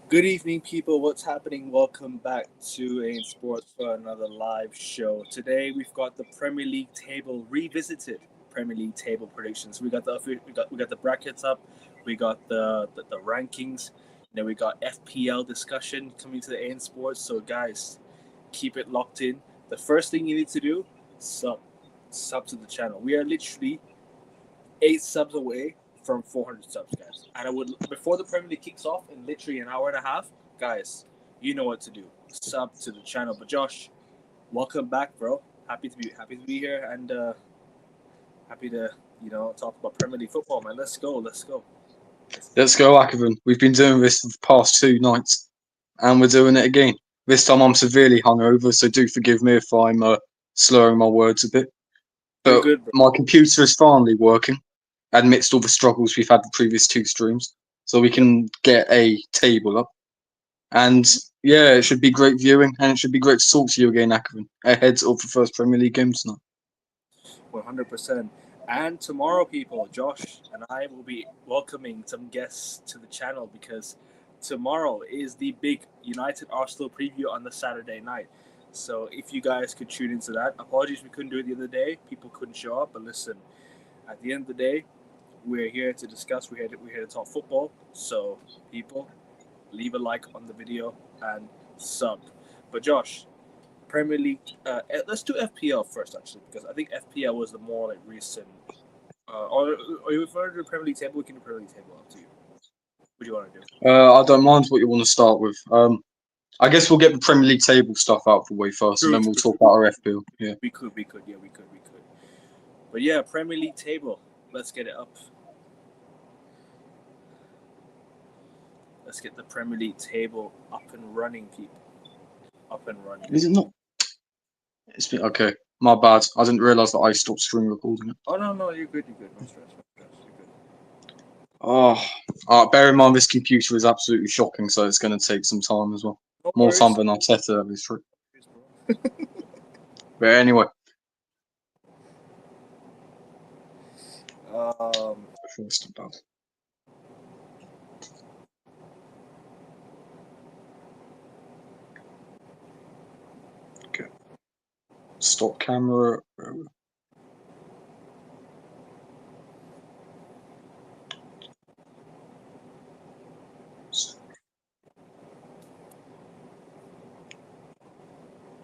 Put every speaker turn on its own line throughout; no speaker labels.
Good evening, people. What's happening? Welcome back to AIM Sports for another live show. Today we've got the Premier League table revisited. Premier League table predictions. We got the brackets up. We got the rankings. Then we got FPL discussion coming to the AIM Sports. So guys, keep it locked in. The first thing you need to do, sub to the channel. We are literally 8 subs away from 400 subs, guys. And I would, before the Premier League kicks off in literally an hour and a half, guys, you know what to do. Sub to the channel. But Josh, welcome back, bro. Happy to be here and happy to talk about Premier League football, man. Let's go.
Let's go, Akavin. We've been doing this for the past 2 nights, and we're doing it again. This time I'm severely hungover, so do forgive me if I'm slurring my words a bit.
You're
But
good, bro.
my computer is finally working, amidst all the struggles we've had the previous 2 streams, so we
Yep,
can get a table up. And yeah, it should be great viewing, and it should be great to talk to you again, Akavin, ahead of the first Premier League game tonight.
100%. And tomorrow, people, Josh and I will be welcoming some guests to the channel because tomorrow is the big United Arsenal preview on the Saturday night. So if you guys could tune into that, apologies we couldn't do it the other day. People couldn't show up, but listen, at the end of the day, we're here to discuss. We're here to talk football. So people, leave a like on the video and sub. But Josh, Premier League. Let's do FPL first, actually, because I think FPL was the more like recent. Or you refer to the Premier League table? We can do Premier League table. Up to you. What do you want to do?
I don't mind what you want to start with. I guess we'll get the Premier League table stuff out of the way first, and
True,
then we'll
true,
talk
true.
about our FPL. Yeah.
We could. Yeah, we could. But yeah, Premier League table. Let's get it up. Let's get the Premier League table up and running, people. Up and running.
Is it not? It's been okay. My bad. I didn't realise that I stopped stream recording it.
Oh no, you're good. You're good. No stress. No stress. You're good.
Oh, bear in mind this computer is absolutely shocking, so it's going to take some time as well.
No
More time
worries.
than Arteta, that is true.
Bro.
But anyway,
um.
first about okay. Stop camera.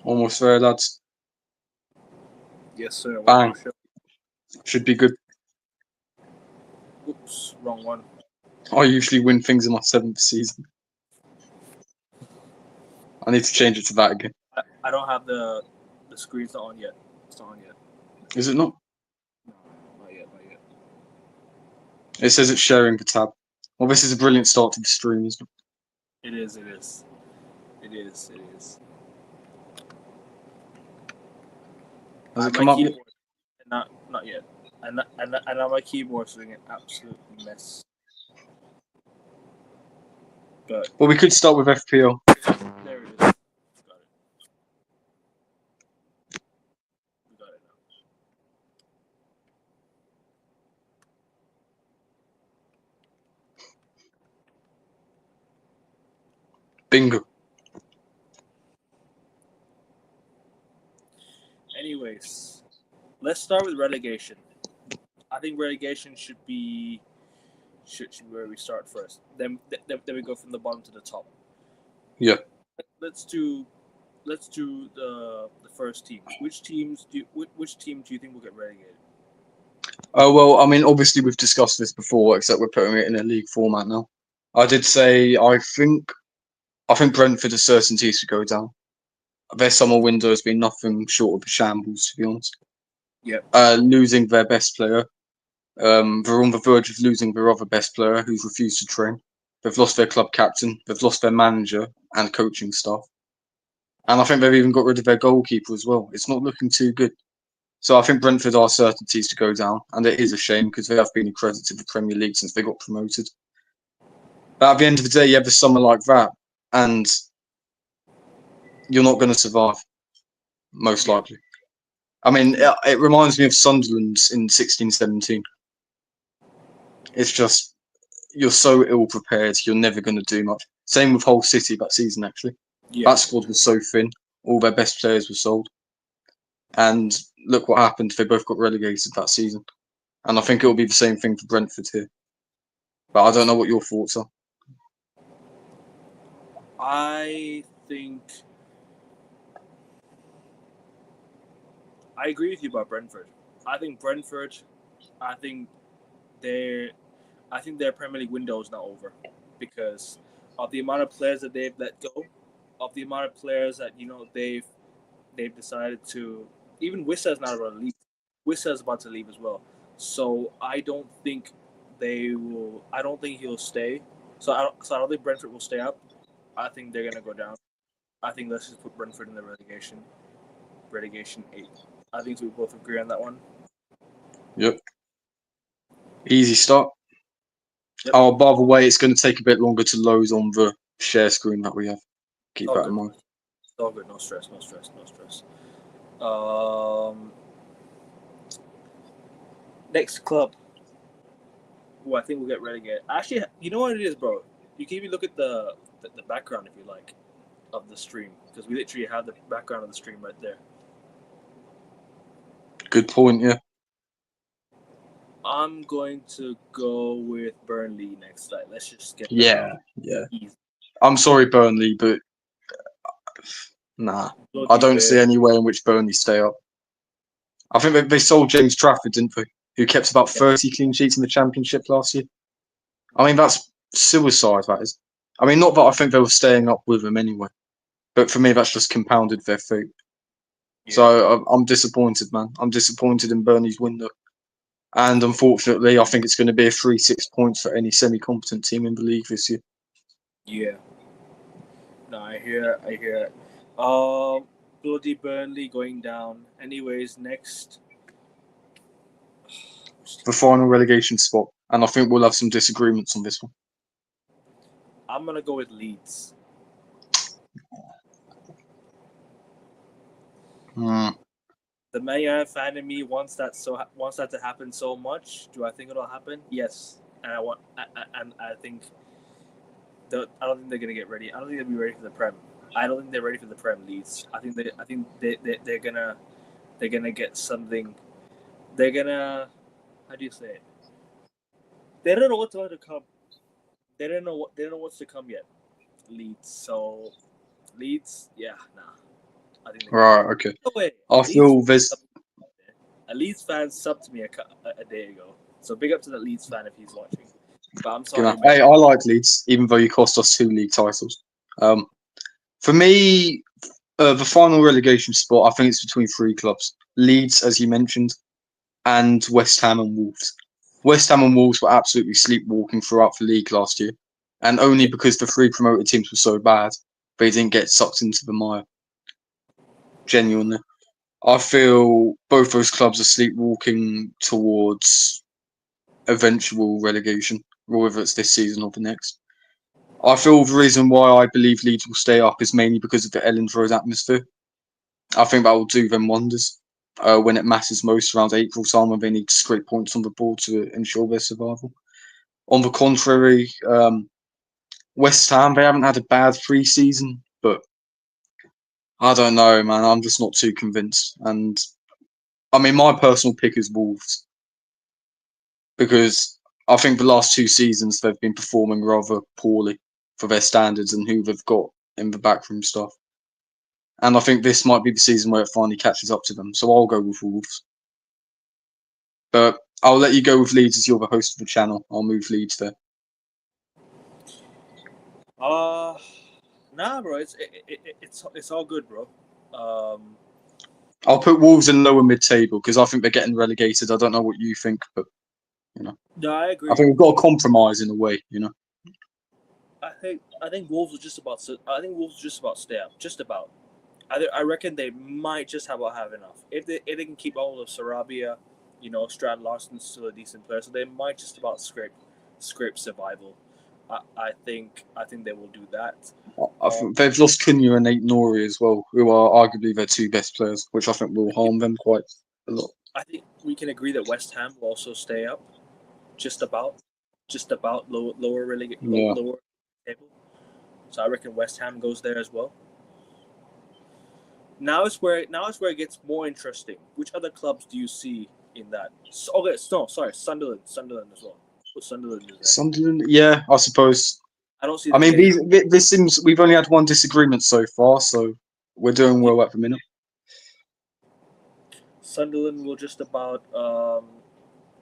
Almost there, lads.
Yes, sir.
Bang.
Welcome, show.
Should be good.
Oops, wrong one.
I usually win things in my 7th season. I need to change it to that again.
I don't have the screen's not on yet. It's not on yet.
Is it not?
No, not yet. Not yet.
It says it's sharing the tab. Well, this is a brilliant start to the stream, isn't it?
It is. It is. It is. It is.
Has it
My
come up yet?
keyboard, not yet. And now my keyboard's doing an absolute mess. But
Well, we could start with FPL.
there it is. Got it. We got it now.
Bingo.
Anyways, let's start with relegation. I think relegation should be where we start first. Then we go from the bottom to the top.
Yeah.
Let's do the first teams. Which team do you think will get relegated?
Oh, well, I mean, obviously we've discussed this before, except we're putting it in a league format now. I did say I think Brentford are certainties to go down. Their summer window has been nothing short of a shambles, to be honest.
Yep.
Losing their best player. They're on the verge of losing their other best player, who's refused to train. They've lost their club captain. They've lost their manager and coaching staff. And I think they've even got rid of their goalkeeper as well. It's not looking too good. So I think Brentford are certainties to go down, and it is a shame because they have been accredited to the Premier League since they got promoted. But at the end of the day, you have a summer like that, and you're not going to survive, most likely. I mean, it reminds me of Sunderland in 16-17. It's just, you're so ill prepared, you're never going to do much. Same with Hull City that season, actually.
Yeah.
That squad was so thin. All their best players were sold. And look what happened. They both got relegated that season. And I think it'll be the same thing for Brentford here. But I don't know what your thoughts are.
I think I agree with you about Brentford. I think Brentford. I think their Premier League window is not over because of the amount of players that they've let go, of the amount of players that they've decided to. Even Wissa is not about to leave. Wissa is about to leave as well. So I don't think they will. I don't think he'll stay. So I don't think Brentford will stay up. I think they're gonna go down. I think let's just put Brentford in the relegation 8. I think we both agree on that one.
Yep. Easy start.
Yep.
Oh, by the way, it's going to take a bit longer to load on the share screen that we have. Keep that in mind.
It's all good. No stress. No stress. No stress. Next club, who I think will get relegated. Actually, you know what it is, bro? You can even look at the background if you like of the stream because we literally have the background of the stream right there.
Good point, yeah.
I'm going to go with Burnley next. Like, let's just get
Yeah.
easy.
I'm sorry, Burnley, but nah. I don't see any way in which Burnley stay up. I think they sold James Trafford, didn't they? Who kept about 30 clean sheets in the Championship last year. I mean, that's suicide, that is. I mean, not that I think they were staying up with him anyway. But for me, that's just compounded their fate. Yeah. So I'm disappointed, man. I'm disappointed in Burnley's window. And unfortunately, I think it's going to be a 3-6 points for any semi-competent team in the league this year.
Yeah. No, I hear it. Bloody Burnley going down. Anyways, next.
The final relegation spot. And I think we'll have some disagreements on this one.
I'm going to go with Leeds. The Man United fan in me wants that to happen so much. Do I think it'll happen? Yes, and I think I don't think they're gonna get ready. I don't think they'll be ready for the Prem. I don't think they're ready for the Prem Leeds. I think they're gonna get something. They're gonna, how do you say it? They don't know what's going to come. They don't know what's to come yet. Leeds. So Leeds, yeah, nah. I think
right. Okay.
No way.
I feel there's
a Leeds fan subbed me a day ago. So big up to the Leeds fan if he's watching. But I'm sorry.
Hey, I like Leeds, even though you cost us 2 league titles. For me, the final relegation spot, I think it's between 3 clubs. Leeds, as you mentioned, and West Ham and Wolves. West Ham and Wolves were absolutely sleepwalking throughout the league last year. And only because the 3 promoted teams were so bad, they didn't get sucked into the mire. Genuinely. I feel both those clubs are sleepwalking towards eventual relegation, whether it's this season or the next. I feel the reason why I believe Leeds will stay up is mainly because of the Elland Road atmosphere. I think that will do them wonders when it matters most around April time when they need to scrape points on the board to ensure their survival. On the contrary, West Ham, they haven't had a bad pre-season, but I don't know, man. I'm just not too convinced. And I mean, my personal pick is Wolves because I think the last 2 seasons they've been performing rather poorly for their standards and who they've got in the backroom stuff. And I think this might be the season where it finally catches up to them. So I'll go with Wolves. But I'll let you go with Leeds as you're the host of the channel. I'll move Leeds there.
Nah, bro. It's all good, bro.
I'll put Wolves in lower mid-table because I think they're getting relegated. I don't know what you think, but you know.
No, I agree.
I think we've got to compromise in a way, you know.
I think Wolves are just about. I think Wolves are just about stay up. Just about. I reckon they might just about have enough if they can keep all of Sarabia, you know, Strand Larson's still a decent player, so they might just about scrape survival. I think they will do that.
I think they've lost Cunha and Aït-Nouri as well, who are arguably their 2 best players, which I think will harm them quite a lot.
I think we can agree that West Ham will also stay up, just about lower table. So I reckon West Ham goes there as well. Now is where it gets more interesting. Which other clubs do you see in that? Okay, no, sorry, Sunderland as well. Put Sunderland is there.
Sunderland, yeah, I suppose.
I don't see.
I
them
mean,
getting-
this seems we've only had one disagreement so far, so we're doing well at the minute.
Sunderland will just about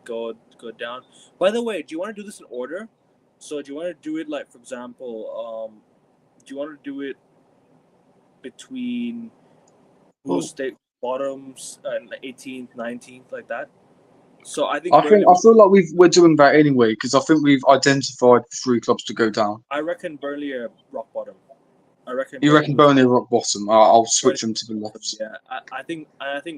go down. By the way, do you want to do this in order? So do you want to do it like, for example, do you want to do it between who stay bottoms and 18th, 19th, like that? So I think
I feel like we're doing that anyway because I think we've identified 3 clubs to go down.
I reckon Burnley are rock bottom. I reckon.
You reckon Burnley rock bottom? I'll switch them to the left.
Yeah, I think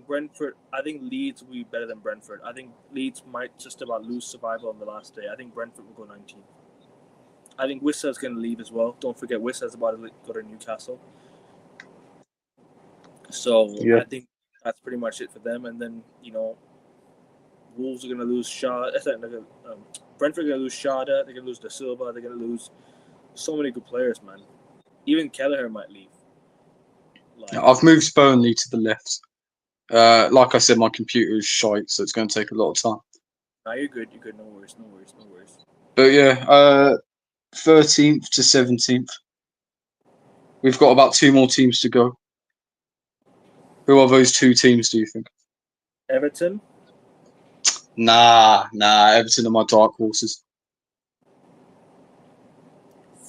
Brentford. I think Leeds will be better than Brentford. I think Leeds might just about lose survival on the last day. I think Brentford will go 19th. I think Wissa's going to leave as well. Don't forget Wissa's about to go to Newcastle. So yeah. I think that's pretty much it for them. And then, Wolves are going to lose Shaw. Brentford are going to lose Shada. They're going to lose Da Silva. They're going to lose so many good players, man. Even Kelleher might leave.
I've moved Burnley to the left. Like I said, my computer is shite, so it's going to take a lot of time.
No, you're good. No worries.
But yeah, 13th to 17th. We've got about 2 more teams to go. Who are those 2 teams, do you think?
Everton?
Nah. Everton are my dark horses.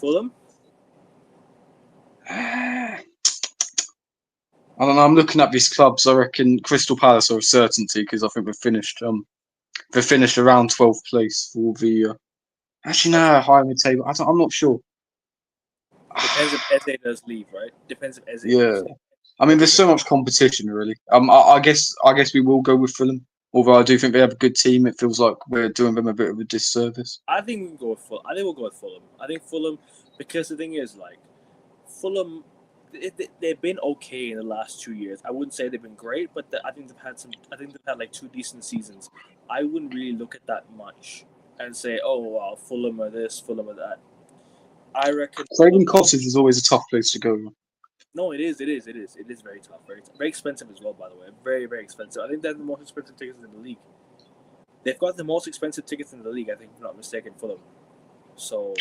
Fulham?
I don't know. I'm looking at these clubs. I reckon Crystal Palace are a certainty because I think we've finished. They finished around 12th place for the. Actually, no, higher mid table. I'm not sure.
Depends if Eze does leave, right? Depends if Eze.
Yeah. I mean, there's so much competition, really. I guess we will go with Fulham. Although I do think they have a good team, it feels like we're doing them a bit of a disservice.
I think we can go with Fulham. I think we'll go with Fulham. I think Fulham, because the thing is, like, Fulham, they've been okay in the last 2 years. I wouldn't say they've been great, but I think they've had like 2 decent seasons. I wouldn't really look at that much and say, oh wow, Fulham are this, Fulham are that. I reckon
Craven Cottage is always a tough place to go.
No, it is. It is very tough. Very expensive as well, by the way. Very, very expensive. I think they have the most expensive tickets in the league. They've got the most expensive tickets in the league, I think, if I'm not mistaken, Fulham. So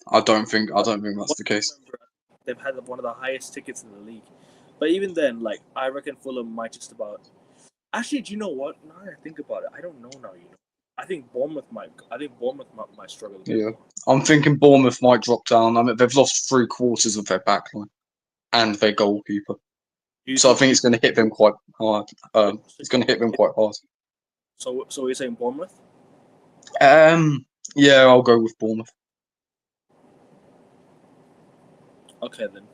I don't think that's the case.
They've had one of the highest tickets in the league. But even then, like, I reckon Fulham might just about. Actually, do you know what? Now that I think about it, I don't know now. I think Bournemouth might struggle.
Yeah, I'm thinking Bournemouth might drop down. I mean, they've lost 3/4 of their backline and their goalkeeper, so I think it's going to hit them quite hard.
So you're saying Bournemouth?
Yeah, I'll go with Bournemouth.
Okay then.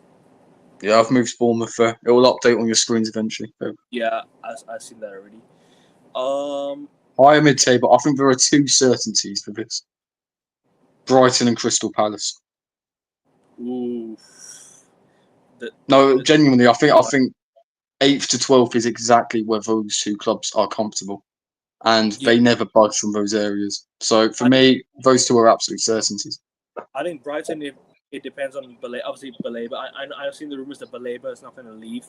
Yeah, I've moved Bournemouth there. It will update on your screens eventually.
Yeah, I've seen that already.
Higher mid-table. I think there are 2 certainties for this. Brighton and Crystal Palace.
Ooh.
Genuinely, I think 8th to 12th is exactly where those 2 clubs are comfortable, and they never budge from those areas. So for me, those 2 are absolute certainties.
I think Brighton. It depends on obviously Baleba. I've seen the rumors that Baleba is not going to leave,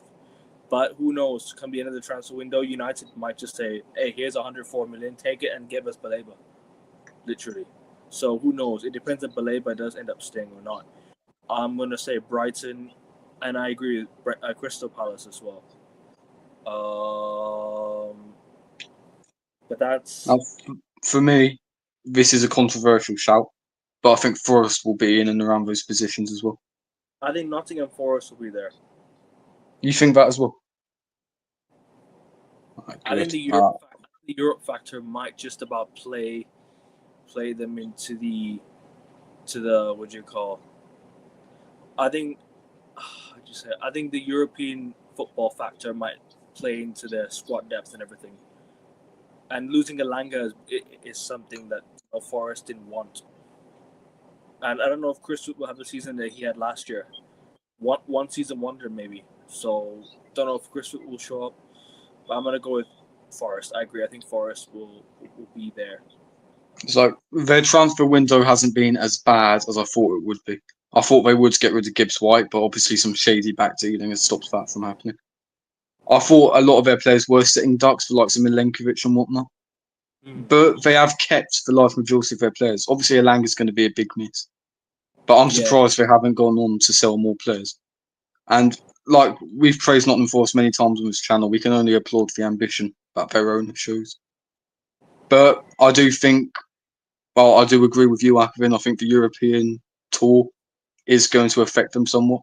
but who knows? Can be another transfer window. United might just say, "Hey, here's 104 million. Take it and give us Baleba." Literally. So who knows? It depends if Baleba does end up staying or not. I'm going to say Brighton, and I agree with Crystal Palace as well. But that's
for me. This is a controversial shout, but I think Forest will be in and around those positions as well.
I think Nottingham Forest will be there.
You think that as well?
I think the Europe factor might just about play them into the what do you call? I think the European football factor might play into their squad depth and everything. And losing Elanga is something that Forest didn't want. And I don't know if Chris will have the season that he had last year. One season wonder maybe. So don't know if Chris will show up. But I'm gonna go with Forest. I agree. I think Forest will be there.
So their transfer window hasn't been as bad as I thought it would be. I thought they would get rid of Gibbs White, but obviously some shady back dealing has stopped that from happening. I thought a lot of their players were sitting ducks for like some Milenkovic and whatnot, but they have kept the large majority of their players. Obviously, Elanga is going to be a big miss, but I'm surprised they haven't gone on to sell more players. And like we've praised Nottingham Forest many times on this channel, we can only applaud the ambition that their owner shows. But I do think, well, I do agree with you, Akvin. I think the European tour is going to affect them somewhat.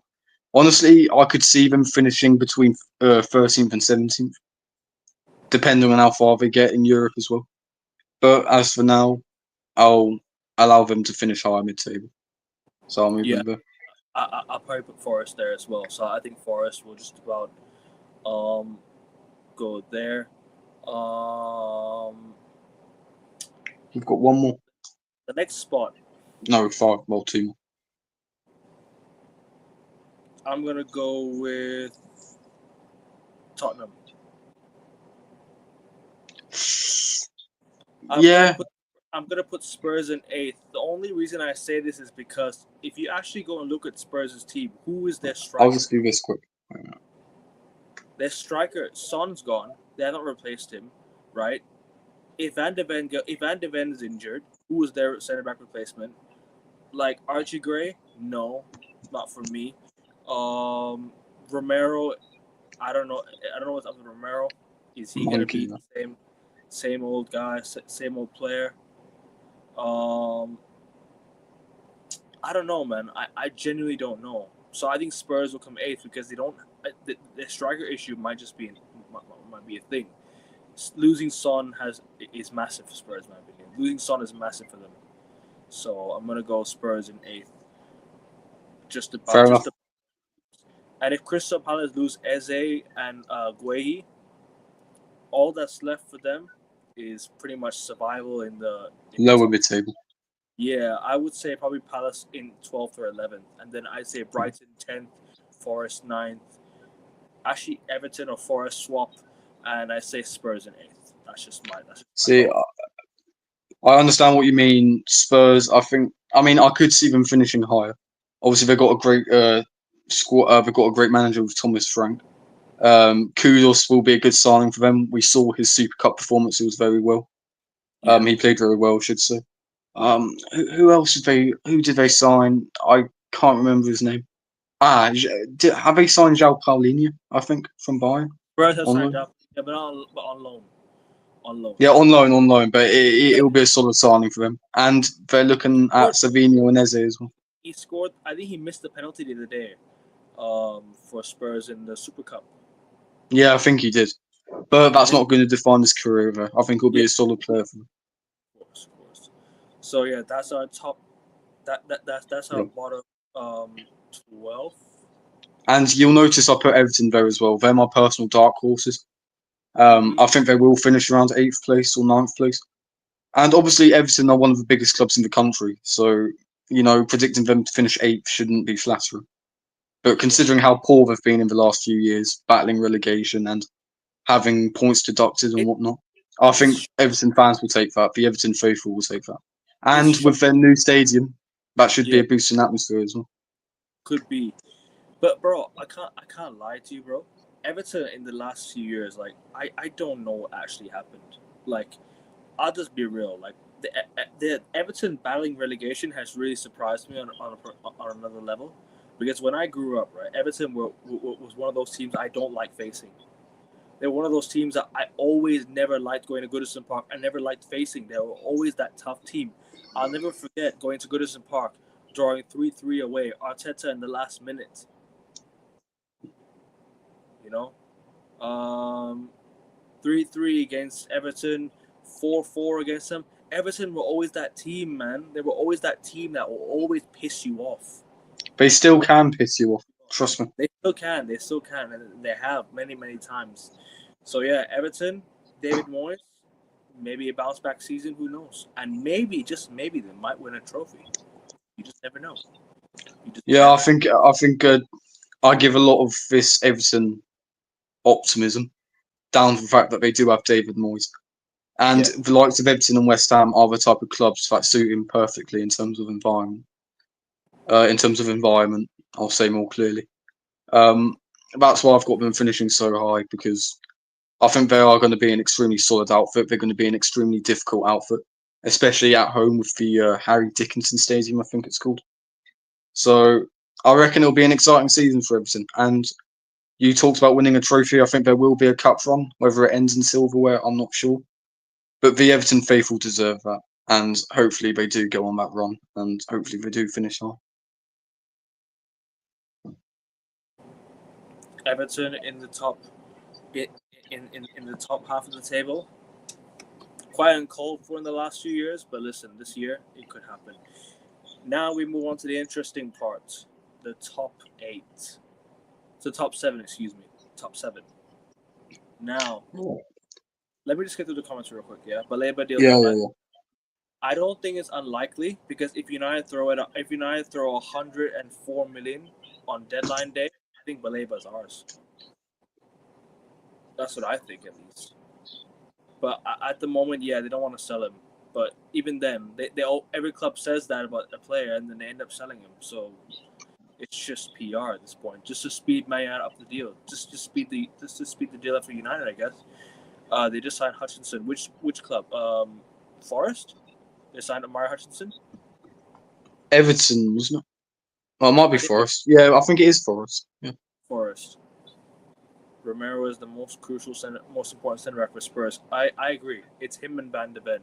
Honestly, I could see them finishing between 13th and 17th, depending on how far they get in Europe as well. But as for now, I'll allow them to finish higher mid-table. So I'll move them there.
I'll probably put Forest there as well. So I think Forest will just about go there.
We've got one more.
The next spot.
No, 5. Well, 2 more.
I'm gonna go with Tottenham. I'm gonna put Spurs in 8th. The only reason I say this is because if you actually go and look at Spurs' team, who is their striker?
I'll just do this quick.
Their striker, Son's gone. They haven't replaced him, right? If Van de Ven is injured, who is their centre back replacement? Like Archie Gray? No, not for me. Romero, I don't know what's up with Romero. Is he gonna be the same old guy, same old player? I don't know, man. I genuinely don't know. So I think Spurs will come 8th because they don't. The striker issue might be a thing. Losing Son is massive for Spurs, in my opinion. Losing Son is massive for them. So I'm gonna go Spurs in 8th.
Fair enough.
And if Crystal Palace lose Eze and Guehi, all that's left for them is pretty much survival in the
lower mid-table.
Yeah, I would say probably Palace in 12th or 11th, and then I'd say Brighton 10th, Forest 9th. Actually, Everton or Forest swap, and I say Spurs in 8th. That's just my.
See, I understand what you mean. Spurs, I could see them finishing higher. Obviously, they've got a great squad. They've got a great manager with Thomas Frank. Kudus will be a good signing for them. We saw his Super Cup performance; it was very well. He played very well, I should say. Who else Who did they sign? I can't remember his name. Have they signed João Paulinho? I think from Bayern.
Spurs have signed up, but on loan. On loan.
Yeah, on loan. But it'll be a solid signing for them. And they're looking at Savinho and Eze as well.
He scored. I think he missed the penalty the other day, for Spurs in the Super Cup.
Yeah, I think he did. But that's not going to define his career, though. I think he'll be a solid player for them.
Of course. So yeah, that's our top. That's our bottom 12.
And you'll notice I put Everton there as well. They're my personal dark horses. I think they will finish around 8th place or 9th place. And obviously, Everton are one of the biggest clubs in the country. So, predicting them to finish 8th shouldn't be flattering. But considering how poor they've been in the last few years, battling relegation and having points deducted and whatnot, I think Everton fans will take that. The Everton faithful will take that. And with their new stadium, that should be a boost in atmosphere as well.
Could be. But, bro, I can't lie to you, bro. Everton in the last few years, like, I don't know what actually happened. Like, I'll just be real. Like, the Everton battling relegation has really surprised me on another level. Because when I grew up, right, Everton was one of those teams I don't like facing. They're one of those teams that I always never liked going to Goodison Park. I never liked facing. They were always that tough team. I'll never forget going to Goodison Park, drawing 3-3 away, Arteta in the last minute. 3-3 against Everton, 4-4 against them. Everton were always that team, man. They were always that team that will always piss you off.
They still can piss you off. Trust me.
They still can. And they have many, many times. So, yeah, Everton, David Moyes, maybe a bounce-back season, who knows? And maybe, just maybe, they might win a trophy. You just never know.
I think I give a lot of this Everton optimism down to the fact that they do have David Moyes. And the likes of Everton and West Ham are the type of clubs that suit him perfectly in terms of environment. In terms of environment, I'll say more clearly. That's why I've got them finishing so high, because I think they are going to be an extremely solid outfit. They're going to be an extremely difficult outfit, especially at home with the Harry Dickinson Stadium, I think it's called. So I reckon it'll be an exciting season for Everton. And you talked about winning a trophy. I think there will be a cup run. Whether it ends in silverware, I'm not sure. But the Everton faithful deserve that. And hopefully they do go on that run. And hopefully they do finish high.
Everton in the top, in the top half of the table. Quite uncalled for in the last few years, but listen, this year it could happen. Now we move on to the interesting part, the top 8. So top 7, excuse me, top 7. Now, let me just get through the comments real quick, yeah. Baleba deal.
Yeah.
I don't think it's unlikely, because if United throw 104 million on deadline day, I think Baleba's ours. That's what I think, at least. But at the moment, yeah, they don't want to sell him. But even them, every club says that about a player, and then they end up selling him. So it's just PR at this point, just to speed Man United up the deal, just to speed the deal up for United, I guess. They just signed Hutchinson. Which club? Forest. They signed Amari Hutchinson.
Everton, wasn't it? Well, it might be Forest. Yeah, I think it is Forest. Yeah.
Forest. Romero is the most important centre back for Spurs. I agree. It's him and Van de Ven.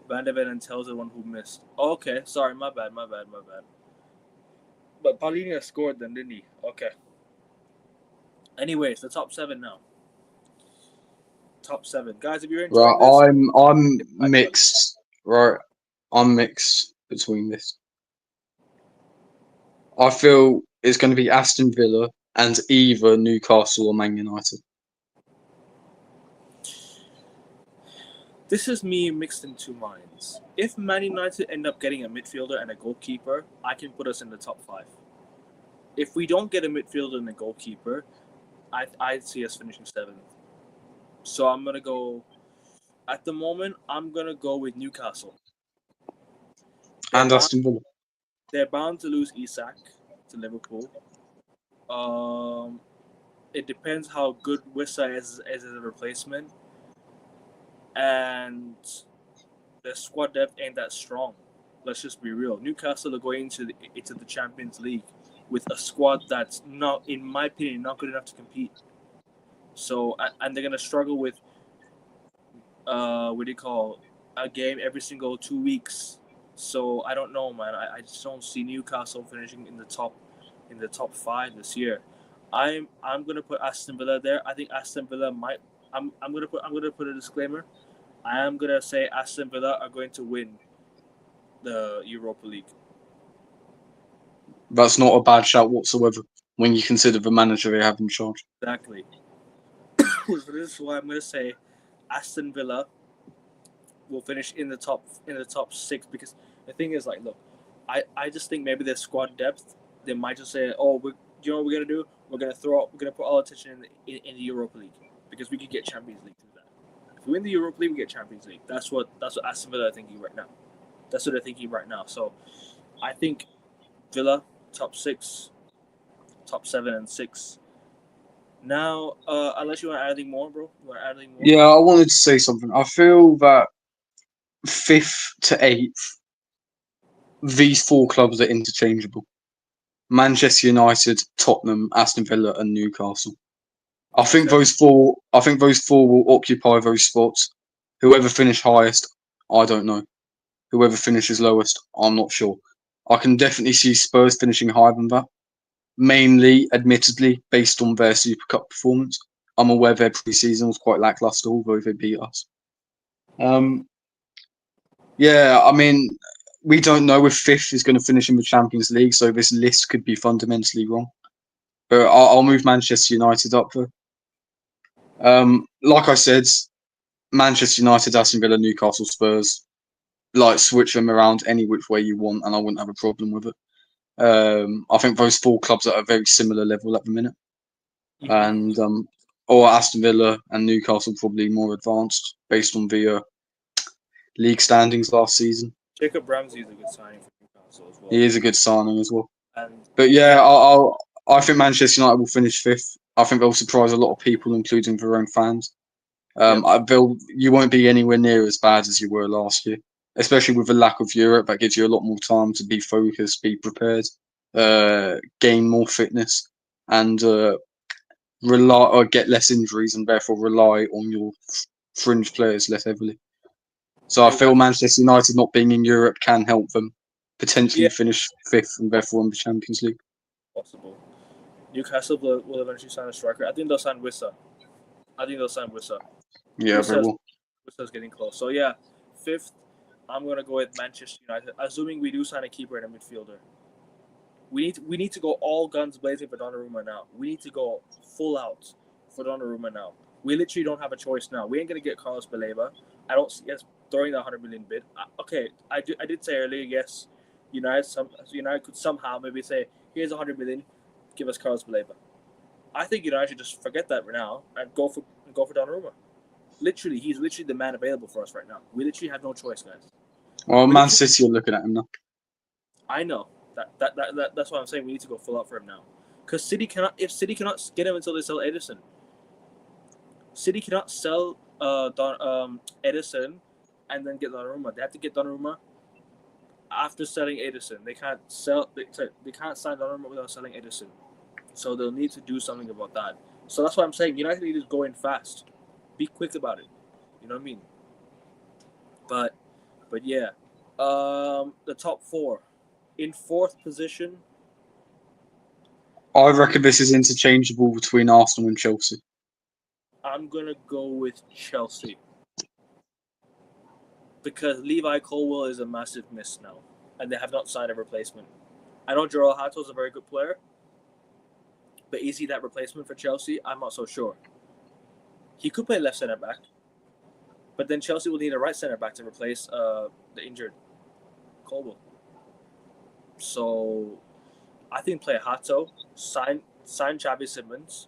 Van de Ven and Tel's the one who missed. Oh, okay, sorry, my bad. But Paulinho scored then, didn't he? Okay. Anyways, the top 7 now. Top 7, guys. If you're enjoying
this, I'm mixed. Right, I'm mixed between this. I feel it's going to be Aston Villa and either Newcastle or Man United.
This is me mixed in two minds. If Man United end up getting a midfielder and a goalkeeper, I can put us in the top 5. If we don't get a midfielder and a goalkeeper, I'd see us finishing 7th. So I'm going to go... At the moment, I'm going to go with Newcastle.
And Aston Villa.
They're bound to lose Isak to Liverpool. It depends how good Wissa is as a replacement. And the squad depth ain't that strong. Let's just be real. Newcastle are going into the Champions League with a squad that's not, in my opinion, not good enough to compete. So, and they're going to struggle with, a game every single 2 weeks. So I don't know, man. I just don't see Newcastle finishing in the top 5 this year. I'm gonna put Aston Villa there. I think Aston Villa might. I'm gonna put a disclaimer. I am gonna say Aston Villa are going to win the Europa League.
That's not a bad shout whatsoever when you consider the manager they have in charge.
Exactly. So this is why I'm gonna say Aston Villa will finish in the top 6, because the thing is, like, look, I just think maybe their squad depth, they might just say, oh, you know what we're gonna do? We're gonna put all attention in the Europa League, because we could get Champions League through that. If we win the Europa League, we get Champions League. That's what Aston Villa are thinking right now. That's what they're thinking right now. So I think Villa top 6, top 7 and 6. Now, unless you want to add anything more, bro. You want to add anything more?
Yeah, I wanted to say something. I feel that 5th to 8th, these 4 clubs are interchangeable. Manchester United, Tottenham, Aston Villa, and Newcastle. I think those four will occupy those spots. Whoever finishes highest, I don't know. Whoever finishes lowest, I'm not sure. I can definitely see Spurs finishing higher than that. Mainly, admittedly, based on their Super Cup performance. I'm aware their pre-season was quite lackluster, although they beat us. Yeah, I mean, we don't know if 5th is going to finish in the Champions League, so this list could be fundamentally wrong. But I'll move Manchester United up there. Like I said, Manchester United, Aston Villa, Newcastle, Spurs. Like, switch them around any which way you want, and I wouldn't have a problem with it. I think those 4 clubs are at a very similar level at the minute. And or Aston Villa and Newcastle probably more advanced based on the league standings last season.
Jacob Ramsey is a good signing for Newcastle. Alonso as well.
He is a good signing as well.
And
But yeah, I think Manchester United will finish fifth. I think they'll surprise a lot of people, including their own fans. You won't be anywhere near as bad as you were last year, especially with the lack of Europe. That gives you a lot more time to be focused, be prepared, gain more fitness, and rely or get less injuries, and therefore rely on your fringe players less heavily. So I feel Manchester United not being in Europe can help them potentially finish fifth and therefore in the Champions League.
Possible. Newcastle will eventually sign a striker. I think they'll sign Wissa.
Yeah, they will.
Wissa's getting close. So yeah, fifth, I'm gonna go with Manchester United. Assuming we do sign a keeper and a midfielder. We need to go all guns blazing for Donnarumma now. We need to go full out for Donnarumma now. We literally don't have a choice now. We ain't gonna get Carlos Baleba. I don't see us throwing the 100 million bid. Okay, I did say earlier, yes, United could somehow maybe say, here's 100 million, give us Carlos Baleba. I think United should just forget that right now and go for Donnarumma. Literally, he's literally the man available for us right now. We literally have no choice, guys.
Well, Man City are looking at him now.
I know. That's why I'm saying we need to go full out for him now. Because City cannot get him until they sell Edison. City cannot sell Edison and then get Donnarumma. They have to get Donnarumma after selling Edison. They can't sign Donnarumma without selling Edison. So they'll need to do something about that. So that's why I'm saying United need to go in fast. Be quick about it. You know what I mean? But yeah. The top four. In fourth position,
I reckon this is interchangeable between Arsenal and Chelsea.
I'm going to go with Chelsea. Because Levi Colwill is a massive miss now. And they have not signed a replacement. I know Joel Hato is a very good player. But is he that replacement for Chelsea? I'm not so sure. He could play left centre back. But then Chelsea will need a right centre back to replace the injured Colwill. So I think play Hato, sign Xavi Simons,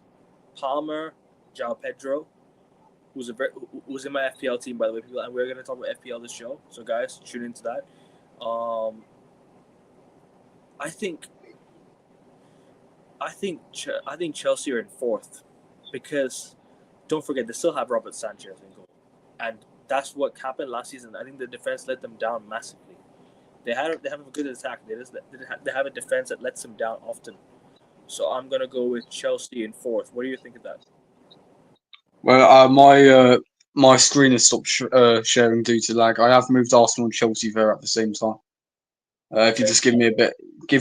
Palmer, João Pedro, who's in my FPL team, by the way, people, and we're going to talk about FPL this show. So guys, tune into that. I think Chelsea are in fourth because don't forget they still have Robert Sanchez in goal, and that's what happened last season. I think the defense let them down massively. They have a good attack. They have a defense that lets them down often. So I'm gonna go with Chelsea in fourth. What do you think of that?
Well, my screen has stopped sharing due to lag. I have moved Arsenal and Chelsea there at the same time. If you just give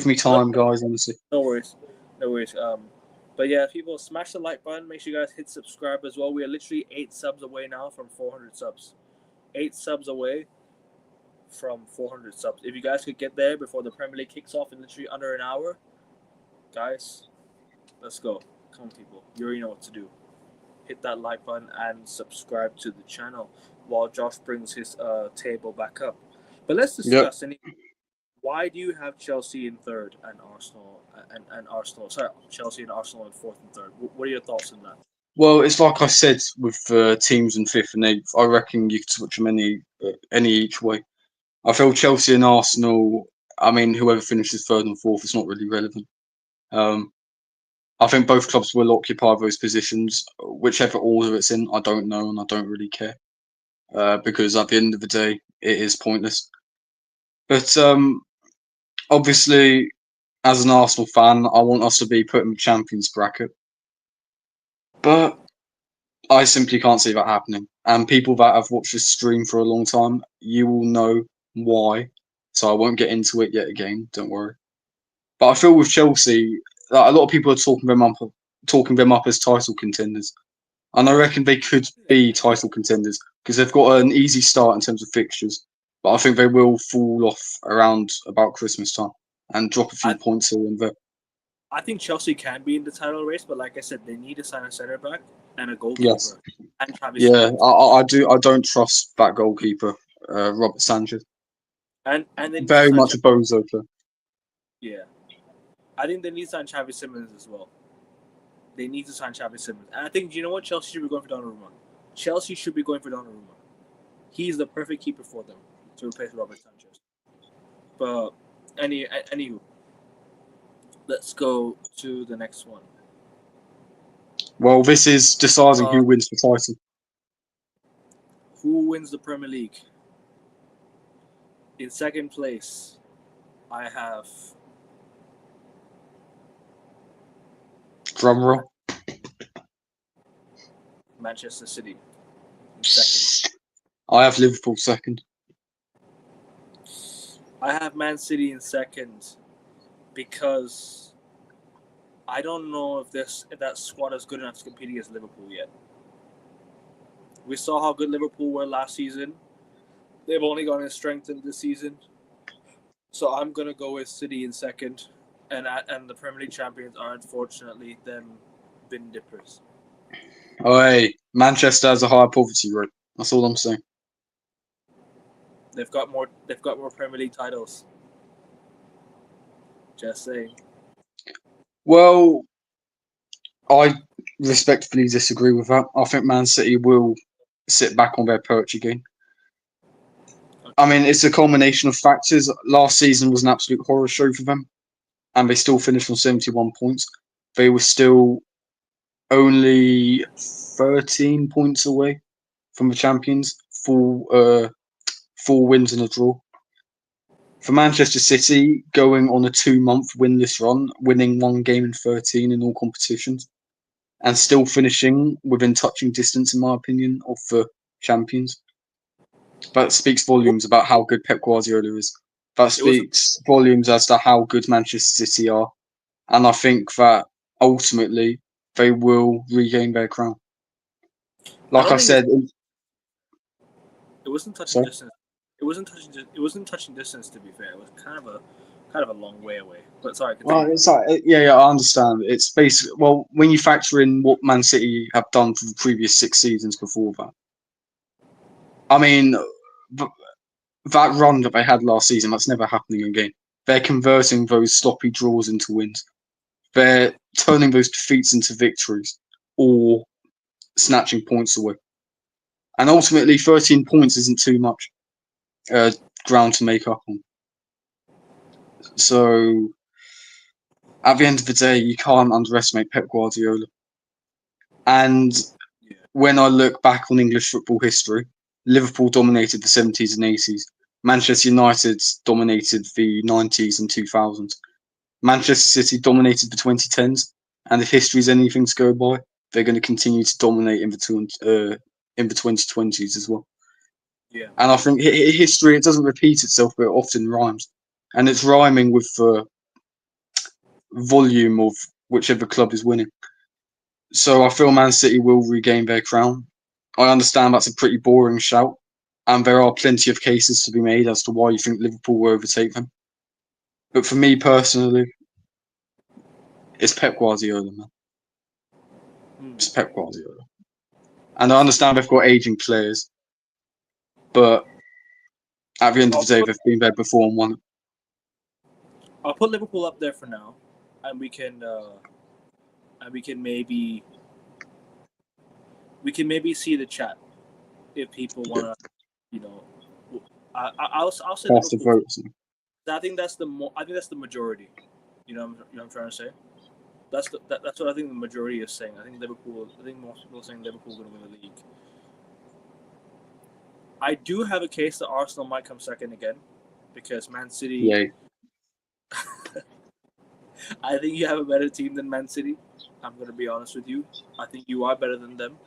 me time, guys. Honestly.
No worries. But yeah, people, smash the like button. Make sure you guys hit subscribe as well. We are literally 8 subs away now from 400 subs. 8 subs away from 400 subs. If you guys could get there before the Premier League kicks off in literally under an hour, guys, let's go. Come on, people. You already know what to do. Hit that like button and subscribe to the channel while Josh brings his table back up. But let's discuss. Why do you have Chelsea in third and Arsenal and Arsenal? Sorry, Chelsea and Arsenal in fourth and third. What are your thoughts on that?
Well, it's like I said with teams in fifth and eighth. I reckon you could switch them any each way. I feel Chelsea and Arsenal. I mean, whoever finishes third and fourth is not really relevant. I think both clubs will occupy those positions, whichever order it's in. I don't know, and I don't really care because at the end of the day, it is pointless. But obviously, as an Arsenal fan, I want us to be put in the Champions bracket. But I simply can't see that happening. And people that have watched this stream for a long time, you will know why. So I won't get into it yet again. Don't worry. But I feel with Chelsea, a lot of people are talking them up as title contenders. And I reckon they could be title contenders because they've got an easy start in terms of fixtures. But I think they will fall off around about Christmas time and drop a few points here and there.
I think Chelsea can be in the title race, but like I said, they need to sign a centre back and a goalkeeper.
Yes.
And Travis
I do. I don't trust that goalkeeper, Robert Sanchez.
And then
very much a bozo player.
Yeah, I think they need to sign Xavi Simons as well. They need to sign Xavi Simons, and I think you know what, Chelsea should be going for Donnarumma. Chelsea should be going for Donnarumma. He's the perfect keeper for them to replace Robert Sanchez. But Anywho, let's go to the next one.
Well, this is deciding who wins the title.
Who wins the Premier League? In second place, I have
Drum roll.
Manchester City. In second.
I have Liverpool second.
I have Man City in second because I don't know if that squad is good enough to compete against Liverpool yet. We saw how good Liverpool were last season. They've only gotten strengthened this season. So I'm going to go with City in second. And the Premier League champions are unfortunately them bin dippers.
Oh, hey, Manchester has a higher poverty rate. That's all I'm saying.
They've got more Premier League titles. Just saying.
Well, I respectfully disagree with that. I think Man City will sit back on their perch again. I mean, it's a culmination of factors. Last season was an absolute horror show for them, and they still finished on 71 points. They were still only 13 points away from the champions, four wins and a draw. For Manchester City, going on a 2-month winless run, winning 1 game in 13 in all competitions, and still finishing within touching distance, in my opinion, of the champions. That speaks volumes about how good Pep Guardiola is. That speaks volumes as to how good Manchester City are. And I think that ultimately they will regain their crown. Like I said,
it wasn't touching distance. It wasn't touching distance. To be fair, it was kind of a long way away. But sorry.
Well, it's like, yeah, I understand. It's basically, well, when you factor in what Man City have done for the previous 6 seasons before that. I mean, that run that they had last season, that's never happening again. They're converting those sloppy draws into wins. They're turning those defeats into victories or snatching points away. And ultimately, 13 points isn't too much ground to make up on. So, at the end of the day, you can't underestimate Pep Guardiola. And when I look back on English football history, Liverpool dominated the 70s and 80s. Manchester United dominated the 90s and 2000s. Manchester City dominated the 2010s. And if history is anything to go by, they're going to continue to dominate in the 2020s as well.
Yeah.
And I think history, it doesn't repeat itself, but it often rhymes. And it's rhyming with the volume of whichever club is winning. So I feel Man City will regain their crown. I understand that's a pretty boring shout, and there are plenty of cases to be made as to why you think Liverpool will overtake them. But for me personally, it's Pep Guardiola, man. It's Pep Guardiola. And I understand they've got aging players, but at the end of the day, they've been there before and won it.
I'll put Liverpool up there for now, and we can maybe see the chat if people want to, I'll say Liverpool. I think that's the majority. You know what I'm trying to say. That's what I think the majority is saying. I think most people are saying Liverpool is going to win the league. I do have a case that Arsenal might come second again because Man City.
Yeah.
I think you have a better team than Man City. I'm going to be honest with you. I think you are better than them.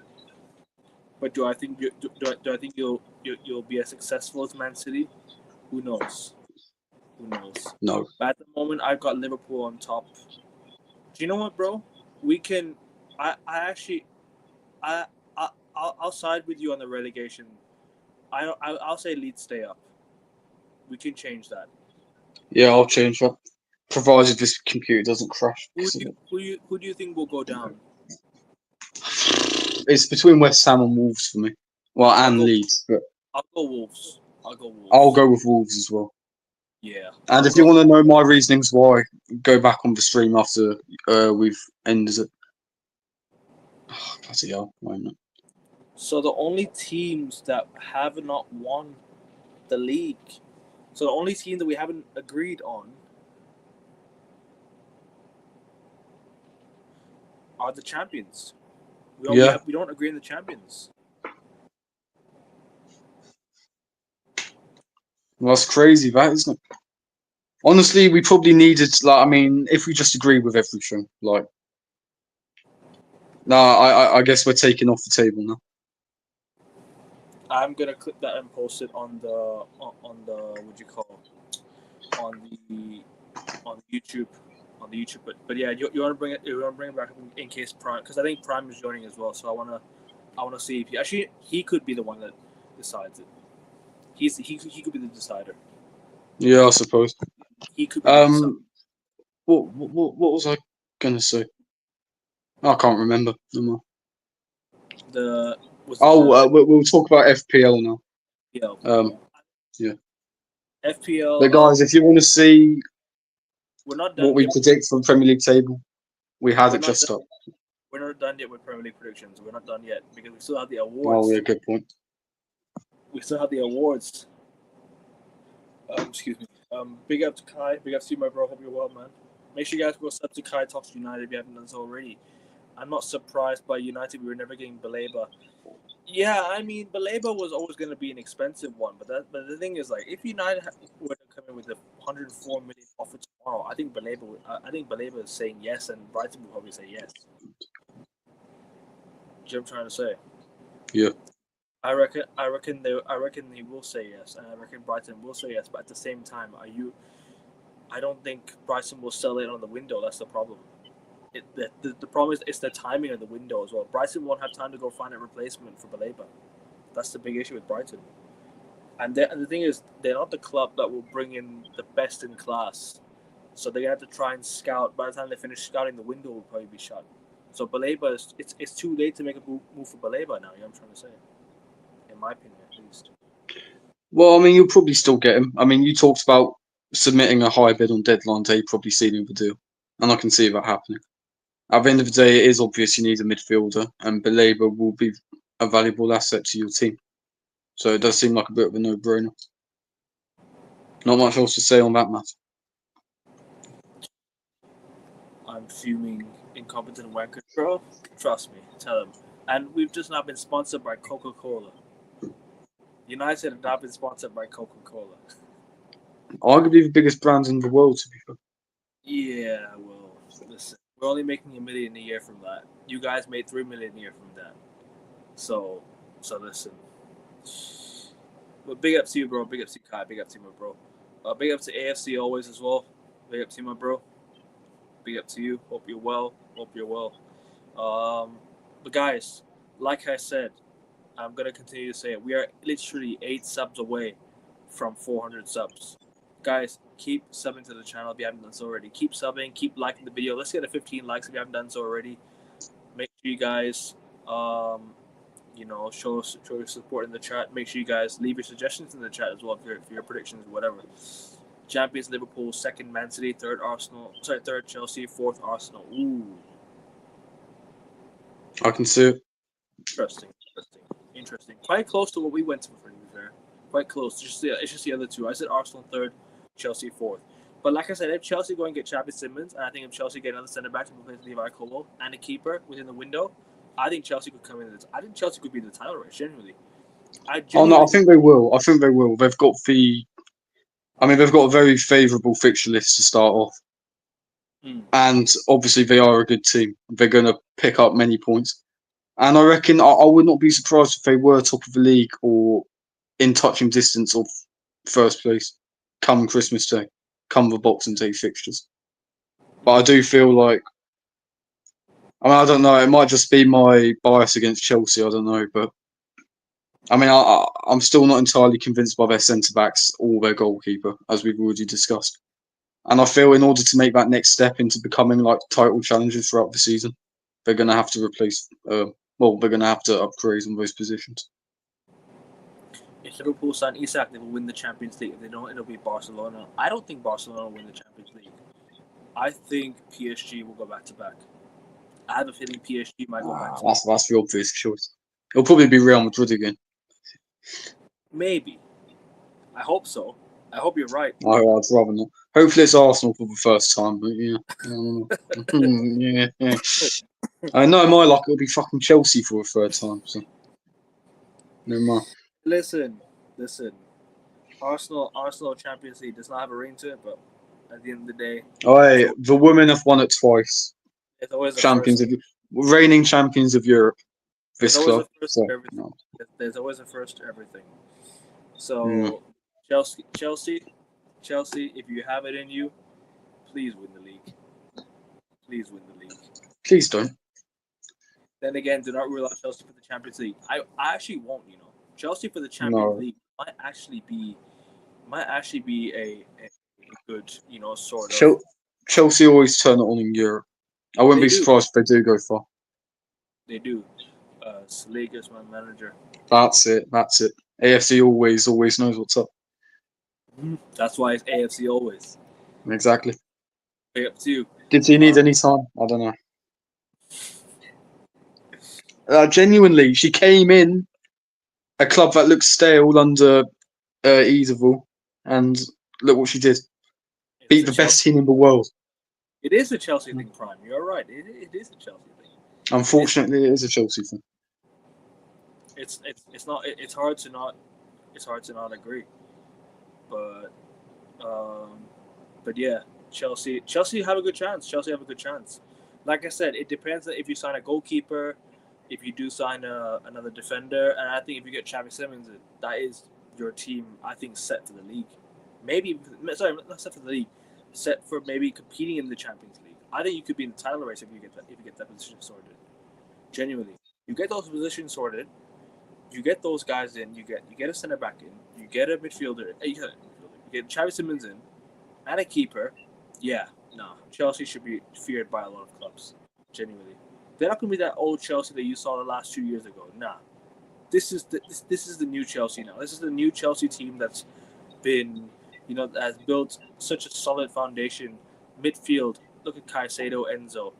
But do I think you'll be as successful as Man City? Who knows?
No.
But at the moment, I've got Liverpool on top. Do you know what, bro? We can. I'll side with you on the relegation. I'll say Leeds stay up. We can change that.
Yeah, I'll change that. Provided this computer doesn't crash.
Who do you think will go down?
It's between West Ham and Wolves for me. Well, and Leeds. But
I'll go Wolves.
I'll go with Wolves as well.
Yeah.
And if you want to know my reasonings why, go back on the stream after we've ended it. Oh, bloody hell, why not?
So the only teams that have not won the league, so the only team that we haven't agreed on are the champions.
Yeah.
We don't agree on the champions.
Well, that's crazy, that, isn't it? Honestly, we probably needed, like, I mean, if we just agree with everything, like, no, I guess we're taking off the table now.
I'm gonna clip that and post it on the what do you call on YouTube. But yeah, you want to bring it back in case Prime, because I think Prime is joining as well. So I wanna see if he could be the one that decides it. He could be the decider.
Yeah, I suppose.
He could be the decider.
What was I gonna say? I can't remember. No more. We'll talk about FPL now.
Yeah.
Yeah.
FPL.
But guys, if you want to see
we're not done
what we
yet.
predict from Premier League table, we had it just up.
We're not done yet with Premier League predictions. We're not done yet because we still have the awards.
Oh, yeah, good point.
We still have the awards. Excuse me. Big up to Kai. Big up to you, my bro. Hope you're well, man. Make sure you guys go sub to Kai Talks United if you haven't done so already. I'm not surprised by United. We were never getting Baleba. Yeah, I mean, Baleba was always going to be an expensive one, but the thing is, like, if United were to come in with a 104 million offer tomorrow, I think Baleba is saying yes, and Brighton will probably say yes. Do you know what I'm trying to say?
Yeah.
I reckon they will say yes, and I reckon Brighton will say yes. But at the same time, I don't think Brighton will sell it on the window. That's the problem. The problem is it's the timing of the window as well. Brighton won't have time to go find a replacement for Baleba. That's the big issue with Brighton. And the thing is, they're not the club that will bring in the best in class. So they're going to have to try and scout. By the time they finish scouting, the window will probably be shut. So Baleba, it's too late to make a move for Baleba now, you know what I'm trying to say? In my opinion, at least.
Well, I mean, you'll probably still get him. I mean, you talked about submitting a high bid on deadline day, probably sealing the deal. And I can see that happening. At the end of the day, it is obvious you need a midfielder, and Baleba will be a valuable asset to your team. So it does seem like a bit of a no-brainer. Not much else to say on that matter.
I'm fuming, incompetent wanker, bro. Trust me, tell him. And we've just not been sponsored by Coca-Cola. United have not been sponsored by Coca-Cola.
Arguably the biggest brand in the world, to be fair.
Yeah, well, listen, we're only making $1 million a year from that. You guys made $3 million a year from that. So listen. But big up to you, bro. Big up to Kai. Big up to you, my bro. Big up to AFC always as well. Big up to you, my bro. Big up to you. Hope you're well. But guys, like I said, I'm gonna continue to say it. We are literally 8 subs away from 400 subs. Guys, keep subbing to the channel if you haven't done so already. Keep subbing, keep liking the video. Let's get to 15 likes if you haven't done so already. Make sure you guys, show your support in the chat. Make sure you guys leave your suggestions in the chat as well for your predictions, whatever. Champions Liverpool, second Man City, third Chelsea, fourth Arsenal. Ooh.
I can see it.
Interesting. Quite close to what we went to, to be fair. Quite close. It's just the other two. I said Arsenal third, Chelsea fourth. But like I said, if Chelsea go and get Xavi Simons, and I think if Chelsea get another centre back to replace Levi Colwill and a keeper within the window, I think Chelsea could come in. I think Chelsea could be the title race. Genuinely.
I think they will. They've got they've got a very favourable fixture list to start off. And obviously they are a good team. They're going to pick up many points. And I reckon I would not be surprised if they were top of the league or in touching distance of first place come Christmas Day, come the Boxing Day fixtures. But I do feel like, I don't know, it might just be my bias against Chelsea, I don't know. But I mean, I'm still not entirely convinced by their centre-backs or their goalkeeper, as we've already discussed. And I feel in order to make that next step into becoming like title challengers throughout the season, they're going to have to they're going to have to upgrade on those positions.
If Liverpool sign Isak, they will win the Champions League. If they don't, it'll be Barcelona. I don't think Barcelona will win the Champions League. I think PSG will go back-to-back. I have a feeling PSG might go back-to-back.
That's the obvious choice. It'll probably be Real Madrid again.
Maybe. I hope so. I hope you're right.
I'd rather not. Hopefully it's Arsenal for the first time, but yeah. Yeah. I know my luck. It'll be fucking Chelsea for a third time. So never mind.
Listen. Arsenal Champions League does not have a ring to it, but at the end of the day,
Aye, the women have won it twice.
it's always a
Champions
first.
of reigning champions of Europe.
There's
This
always
club.
a first
So
to everything.
no.
There's always a first to everything. So Chelsea, if you have it in you, please win the league. Please win the league.
Please don't.
Then again, do not rule out Chelsea for the Champions League. I actually won't. Chelsea for the Champions League might actually be a good sort of.
Chelsea always turn it on in Europe. I wouldn't be surprised if they do go far.
They do. Saliga's my manager.
That's it. AFC always knows what's up.
That's why it's AFC always.
Exactly.
Way up to you.
Did he need any time? I don't know. Genuinely, she came in a club that looks stale under Easeval, and look what she did. Beat the best team in the world.
It is a Chelsea thing, Prime. You're right. It is a Chelsea thing.
Unfortunately, it is a Chelsea thing.
It's not. It's hard to not agree. But yeah, Chelsea have a good chance. Like I said, it depends if you sign a goalkeeper, if you do sign another defender, and I think if you get Xavi Simons, that is your team. I think set for the league. Maybe not set for the league, set for maybe competing in the Champions League. I think you could be in the title race if you get that position sorted. Genuinely, you get those positions sorted. You get those guys in. You get a center back in. You get a midfielder. You get Xavi Simons in, and a keeper. Yeah, no. Chelsea should be feared by a lot of clubs. Genuinely, they're not going to be that old Chelsea that you saw the last 2 years ago. Nah, this is the new Chelsea now. This is the new Chelsea team that's been, has built such a solid foundation. Midfield. Look at Caicedo, Enzo.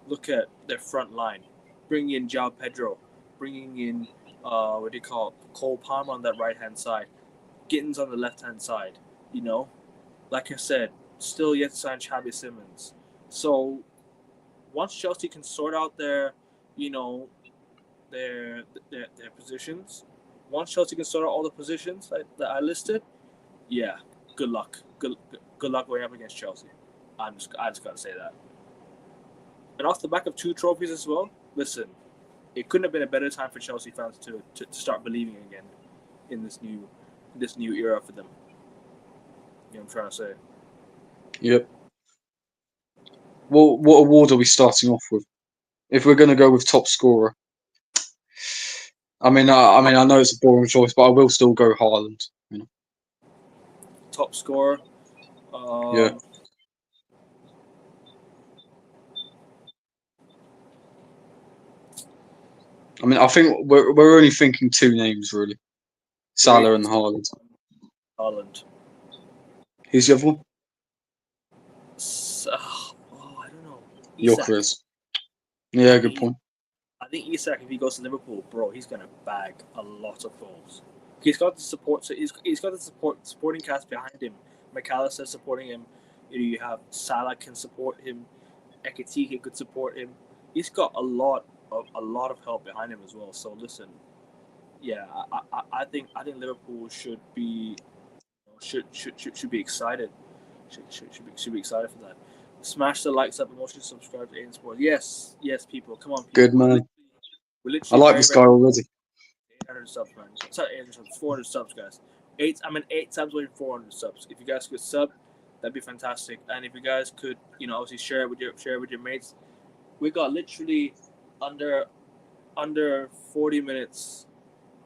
Look at their front line. Bringing in João Pedro. Bringing in Cole Palmer on that right-hand side. Gittins on the left-hand side. Like I said, still yet to sign Xavi Simons. So once Chelsea can sort out their positions, once Chelsea can sort out all the positions that I listed, yeah, good luck. Good luck going up against Chelsea. I just gotta say that. And off the back of 2 trophies as well, listen, it couldn't have been a better time for Chelsea fans to start believing again in this new era for them. You know what I'm trying to say?
Yep. Well, what award are we starting off with? If we're going to go with top scorer, I mean, I know it's a boring choice, but I will still go Haaland.
Top scorer.
Yeah. I mean, I think we're only thinking 2 names really, Salah and Haaland.
Haaland.
Who's the other one?
I don't know.
Gyökeres. Yeah, good point.
I think Isak, if he goes to Liverpool, bro, he's gonna bag a lot of goals. He's got the support. So he's got the supporting cast behind him. McAllister supporting him. You have Salah can support him. Ekitike could support him. He's got a lot of help behind him as well. So listen, yeah, I think Liverpool should be be excited. Should be excited for that. Smash the likes up and also subscribe to Aiden Sports. Yes, people, come on. People.
Good man. I like this guy already.
800 subs, man. Sorry, 800 subs. 400 subs, guys. 8 subs away from 400 subs. If you guys could sub, that'd be fantastic. And if you guys could, obviously share it with your mates. We got literally under 40 minutes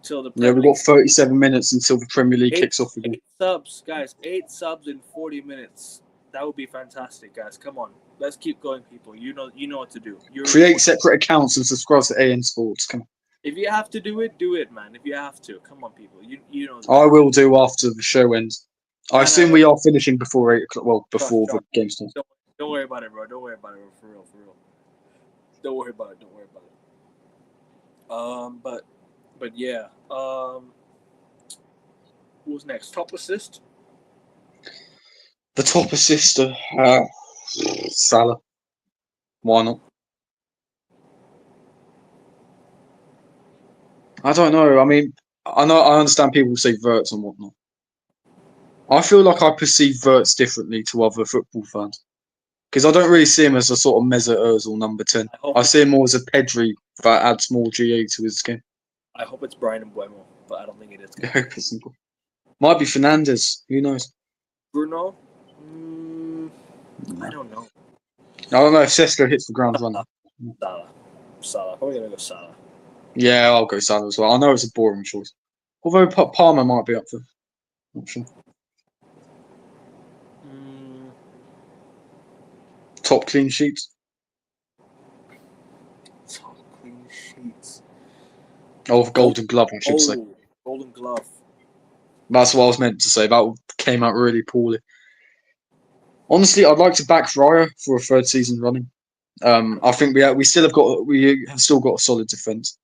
till the
Premier League. We've got 37 minutes until the Premier League kicks off again.
8 subs, guys. 8 subs in 40 minutes. That would be fantastic, guys. Come on, let's keep going, people. You know what to do.
Create separate accounts and subscribe to AN Sports. Come on.
If you have to do it, man. If you have to, come on, people. You know.
I will do after the show ends. I assume we are finishing before 8 o'clock. Well, before the game starts.
Don't worry about it, bro. Don't worry about it, for real. Don't worry about it. But yeah. Who's next? Top assist.
The top assist, Salah. Why not? I don't know. I mean, I understand people say Verts and whatnot. I feel like I perceive Verts differently to other football fans because I don't really see him as a sort of Mesut Ozil number 10.
I hope
I
it's,
see him more as a Pedri that adds more GA to his game.
I hope it's Brian Mbuemo, but I don't think it is.
I hope it's simple. Might be Fernandez. Who knows?
Bruno? I don't know.
I don't know if Sesko hits the ground running.
Salah. Probably gonna go Salah.
Yeah, I'll go Salah as well. I know it's a boring choice. Although Palmer might be up for. Not sure. Top clean sheets.
Top clean sheets.
Oh, Golden Glove, I should say.
Golden Glove.
That's what I was meant to say. That came out really poorly. Honestly, I'd like to back Raya for a third season running. I think we have still got a solid defense.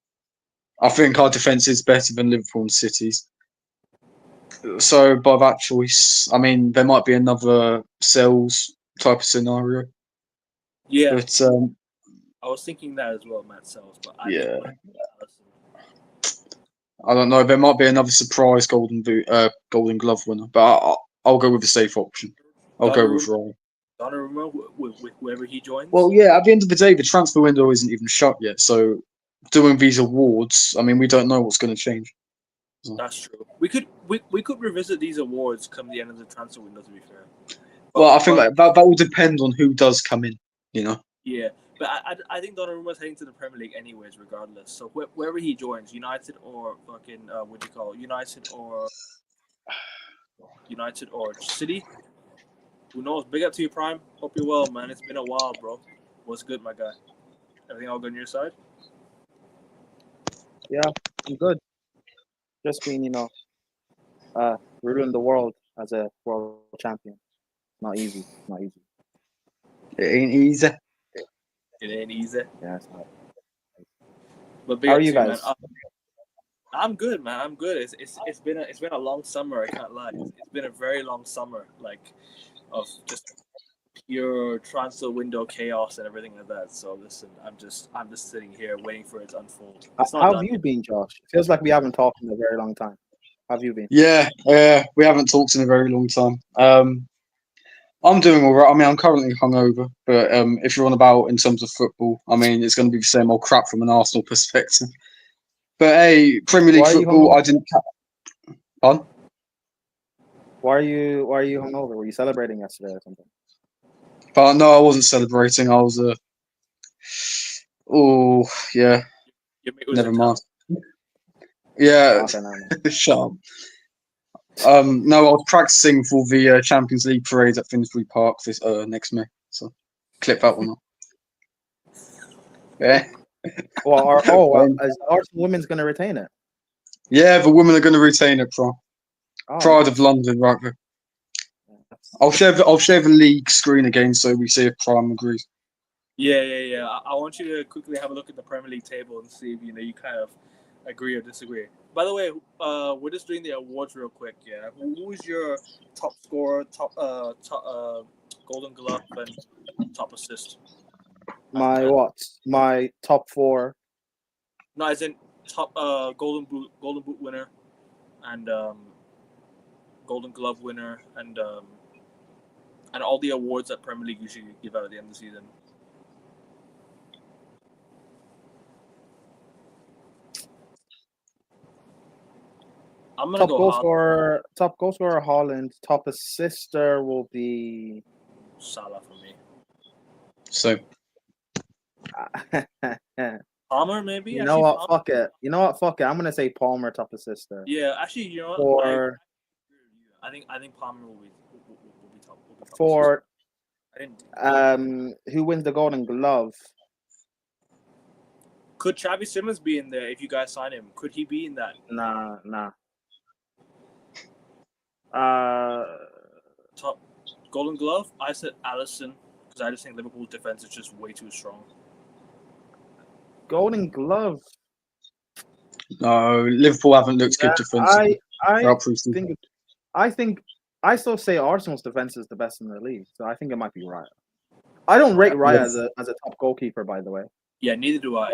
I think our defense is better than Liverpool and City's. So by that choice, I mean there might be another Cells type of scenario.
Yeah,
But
I was thinking that as well, Matt Sells. But I
yeah,
think
I don't know. There might be another surprise Golden Glove winner, but I'll go with the safe option. I'll go with Raya.
Donnarumma with whoever he joins.
Well, yeah. At the end of the day, the transfer window isn't even shut yet. So doing these awards, I mean, we don't know what's going to change.
That's true. We could revisit these awards come the end of the transfer window. To be fair.
Well, I think that will depend on who does come in. You know.
Yeah, but I think Donnarumma's heading to the Premier League anyways, regardless. So wherever he joins, United or fucking what do you call it? United or City. Who knows? Big up to you, Prime. Hope you're well, man. It's been a while, bro. What's good, my guy? Everything all good on your side?
Yeah, I'm good. Just being, ruling the world as a world champion. Not easy. Not easy.
It ain't easy.
It ain't easy.
Yeah, it's not.
But
how are you guys?
Man. I'm good, man. I'm good. It's been a long summer. I can't lie. It's been a very long summer, like of just pure transfer window chaos and everything like that. So listen, I'm just sitting here waiting for it to unfold.
How have you been, Josh? It feels like we haven't talked in a very long time. How have you been?
Yeah, we haven't talked in a very long time. I'm doing all right. I mean, I'm currently hungover, but if you're on about in terms of football, I mean, it's going to be the same old crap from an Arsenal perspective. But hey, Premier League football, I didn't. On?
Why are you hungover? Were you celebrating yesterday or something?
But no, I wasn't celebrating. I was oh yeah. Never mind. Yeah, shut up. No, I was practicing for the Champions League parade at Finsbury Park this next May. So clip that one up. Yeah.
Well, is Arsenal women's going to retain it?
Yeah, the women are going to retain it, Pride of London, right there. I'll share the league screen again so we see if Prime agrees.
Yeah. I want you to quickly have a look at the Premier League table and see if you kind of agree or disagree. By the way, we're just doing the awards real quick. Yeah, who's your top scorer, top Golden Glove, and top assist?
My top 4.
No, as in top Golden Boot winner, and Golden Glove winner, and all the awards that Premier League usually give out at the end of the season. I'm gonna
top goal scorer Haaland. Top assister will be
Salah for me.
So
Palmer, maybe.
You know what? Fuck it. I'm gonna say Palmer top assister.
Yeah, actually, you know what? I think Palmer will be top.
For
assistant.
Who wins the Golden Glove?
Could Xavi Simons be in there if you guys sign him? Could he be in that?
Nah.
Top Golden Glove? I said Alisson because I just think Liverpool's defense is just way too strong.
Golden Glove.
No, Liverpool haven't looked good defensively.
I think I still say Arsenal's defense is the best in the league, so I think it might be Raya. I don't rate Raya as a top goalkeeper, by the way.
Yeah, neither do I.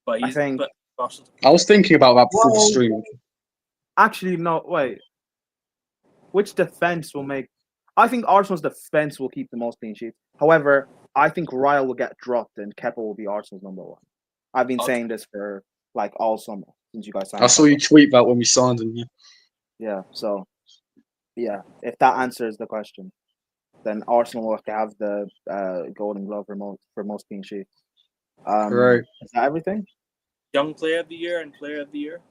But
I was thinking about that before the
Well,
stream.
Actually, no. Wait. Which defense will make? I think Arsenal's defense will keep the most clean sheets. However, I think Ryle will get dropped and Kepa will be Arsenal's number one. I've been
Okay.
saying this for like all summer since you guys signed.
I saw you tweet that when we signed him. Yeah.
Yeah. So, yeah, if that answers the question, then Arsenal will have the Golden Glove for most clean sheets.
Right.
Is that everything?
Young player of the year and player of the year.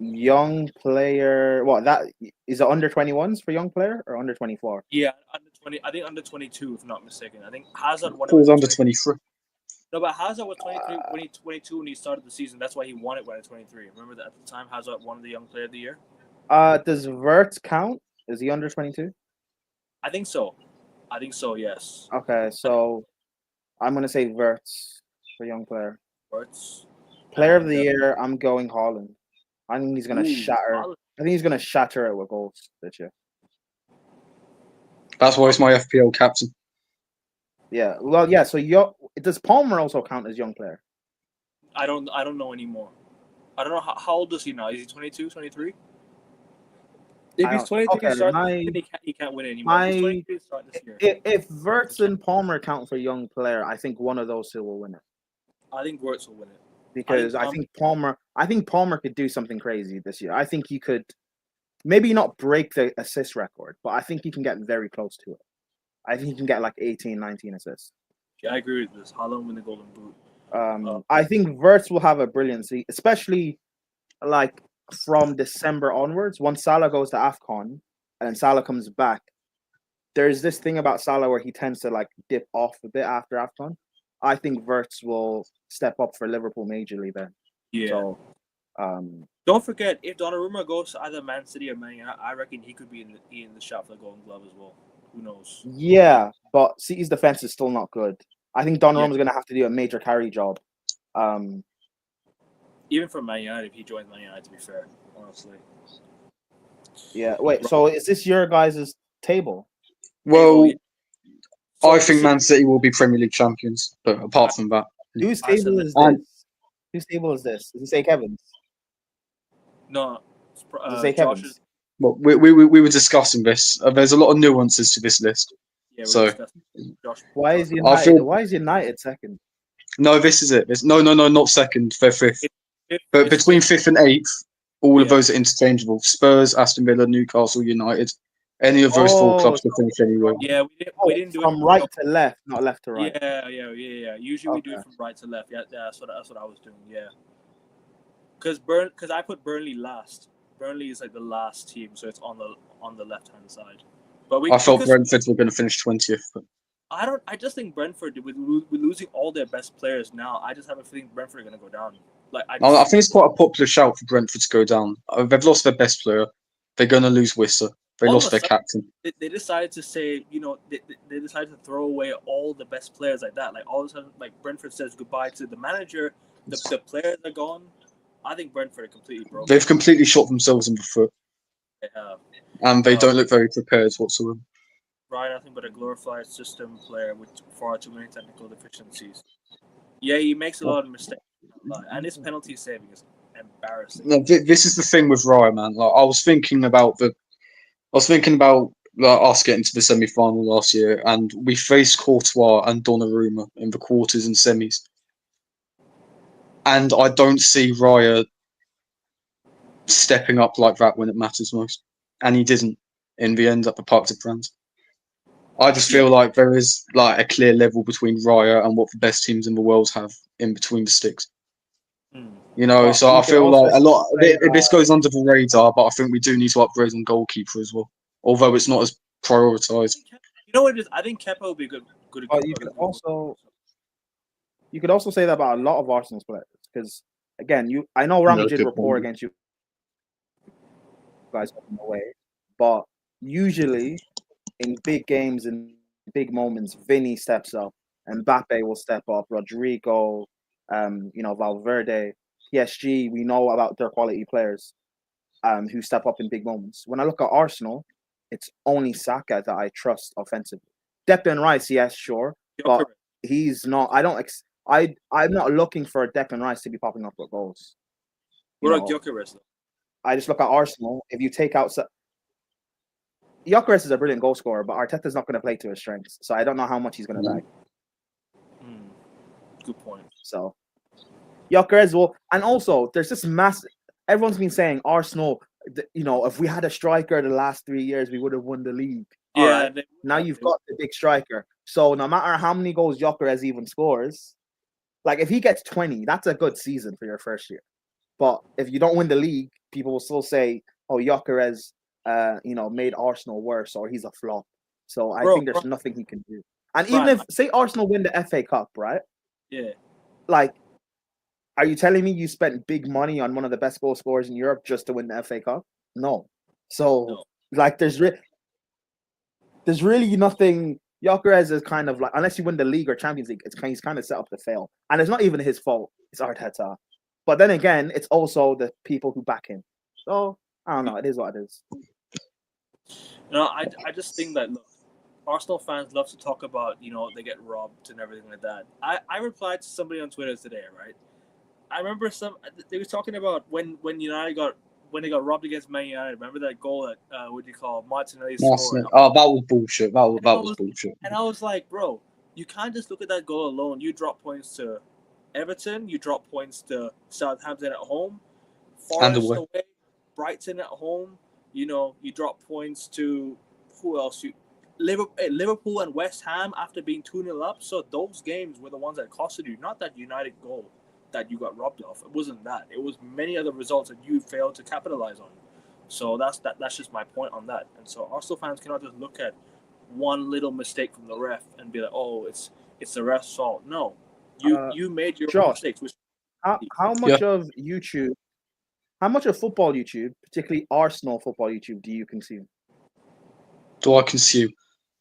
Young player. What that is it? Under 21s for young player or under 24?
Yeah, under 20. I think under 22, if not mistaken. I think Hazard won
It was
with
under
20
23.
No, but Hazard was 23 when he 22 when he started the season. That's why he won it when at 23. Remember that at the time Hazard won the young player of the year.
Does Verts count? Is he under 22?
I think so. Yes.
Okay, so I'm gonna say Verts for young player.
Verts.
Player of the year, I'm going Haaland. I think he's gonna
Ooh,
shatter.
Haaland.
I think he's gonna shatter it with goals this year.
That's why he's my FPL captain.
Yeah. Well, yeah. So does Palmer also count as young player?
I don't know anymore. I don't know how old is he now? Is he 22, 23? If he's 23, he can't win anymore. If he's 23, start this year.
If Verts and Palmer count for young player, I think one of those two will win it.
I think Verts will win it.
Because I think Palmer could do something crazy this year. I think he could maybe not break the assist record, but I think he can get very close to it. I think he can get like 18, 19 assists.
Yeah, I agree with this. Haaland win the Golden Boot.
I think Verts will have a brilliant season, especially like from December onwards. Once Salah goes to AFCON and then Salah comes back, there's this thing about Salah where he tends to like dip off a bit after AFCON. I think Verts will step up for Liverpool majorly then.
Yeah.
So,
don't forget, if Donnarumma goes to either Man City or Man United, I reckon he could be in the shot for the Golden Glove as well. Who knows?
Yeah, but City's defense is still not good. I think Donnarumma's going to have to do a major carry job.
Even for Man United, if he joins Man United, to be fair, honestly.
Yeah. Wait. So is this your guys' table?
Well, I think Man City will be Premier League champions, but apart from that,
whose table is this? Whose table is this? Does it say Kevin's?
No.
Does it say Kevin's?
Well, we were discussing this. There's a lot of nuances to this list.
Yeah,
so
why is United second?
No, this is it. No, not second. They're fifth. But between fifth and eighth, all of those are interchangeable. Spurs, Aston Villa, Newcastle, United. Any of those four clubs to finish anywhere.
Yeah, we didn't do
from right to left, not left to right.
Yeah. Usually we do it from right to left. Yeah, that's what I was doing. Yeah. Because I put Burnley last. Burnley is like the last team, so it's on the left hand side. But I
thought Brentford were going to finish 20th. But
I just think Brentford, with losing all their best players now, I just have a feeling Brentford are going to go down. I think it's quite a popular shout for Brentford to go down. They've lost their best player. They're going to lose Wissa. They lost their captain. They decided to say, they decided to throw away all the best players like that. Like all of a sudden, like Brentford says goodbye to the manager. The players are gone. I think Brentford are completely broken.
They've completely shot themselves in the foot.
They have.
And they don't look very prepared whatsoever.
Ryan, nothing but a glorified system player with far too many technical deficiencies. Yeah, he makes a lot of mistakes. And his penalty saving is embarrassing.
No, this is the thing with Raya, man. Like, I was thinking about us getting to the semi-final last year, and we faced Courtois and Donnarumma in the quarters and semis. And I don't see Raya stepping up like that when it matters most. And he didn't in the end at the Parc des Princes. I just feel like there is like a clear level between Raya and what the best teams in the world have in between the sticks. So I feel like a lot. This goes under the radar, but I think we do need to upgrade on goalkeeper as well. Although it's not as prioritised.
You know what it is? I think Kepa will be good.
You could also say that about a lot of Arsenal's players, because again, I know Rami did rapport against you guys away, but usually in big games and big moments, Vinny steps up, Mbappe will step up, Rodrigo, Valverde, PSG. We know about their quality players, who step up in big moments. When I look at Arsenal, it's only Saka that I trust offensively. Declan Rice, yes, sure, but he's not. I'm not looking for Declan Rice to be popping up with goals. You
What about
know,
Gyökeres though?
I just look at Arsenal. If you take out Gyökeres is a brilliant goal scorer, but Arteta's not going to play to his strengths, so I don't know how much he's going to back.
Good point.
So Gyökeres will, and also there's this massive. Everyone's been saying Arsenal. You know, if we had a striker the last 3 years, we would have won the league. All
Yeah.
right. Now you've got the big striker. So no matter how many goals Gyökeres even scores, like if he gets 20, that's a good season for your first year. But if you don't win the league, people will still say, "Oh, Gyökeres, made Arsenal worse, or he's a flop." So I think there's nothing he can do. And even if, say, Arsenal win the FA Cup, right?
Yeah.
Like, are you telling me you spent big money on one of the best goal scorers in Europe just to win the FA Cup? No. So, like, there's really nothing. Gyökeres is kind of like, unless you win the league or Champions League, he's kind of set up to fail. And it's not even his fault. It's Arteta. But then again, it's also the people who back him. So, I don't know. It is what it is.
I just think that, look, Arsenal fans love to talk about, they get robbed and everything like that. I replied to somebody on Twitter today, right? I remember they were talking about when United got robbed against Man United. Remember that goal that Martinelli scored?
Oh, that was bullshit. That was bullshit.
And I was like, bro, you can't just look at that goal alone. You drop points to Everton, you drop points to Southampton at home, Forest away, Brighton at home. You drop points to who else? Liverpool and West Ham after being 2-0 up. So those games were the ones that costed you, not that United goal that you got robbed of. It wasn't that. It was many other results that you failed to capitalize on. So that's just my point on that. And so Arsenal fans cannot just look at one little mistake from the ref and be like, oh, it's the ref's fault. No. You made your own mistakes.
How much of YouTube, how much of football YouTube, particularly Arsenal football YouTube, do you consume?
Do I consume?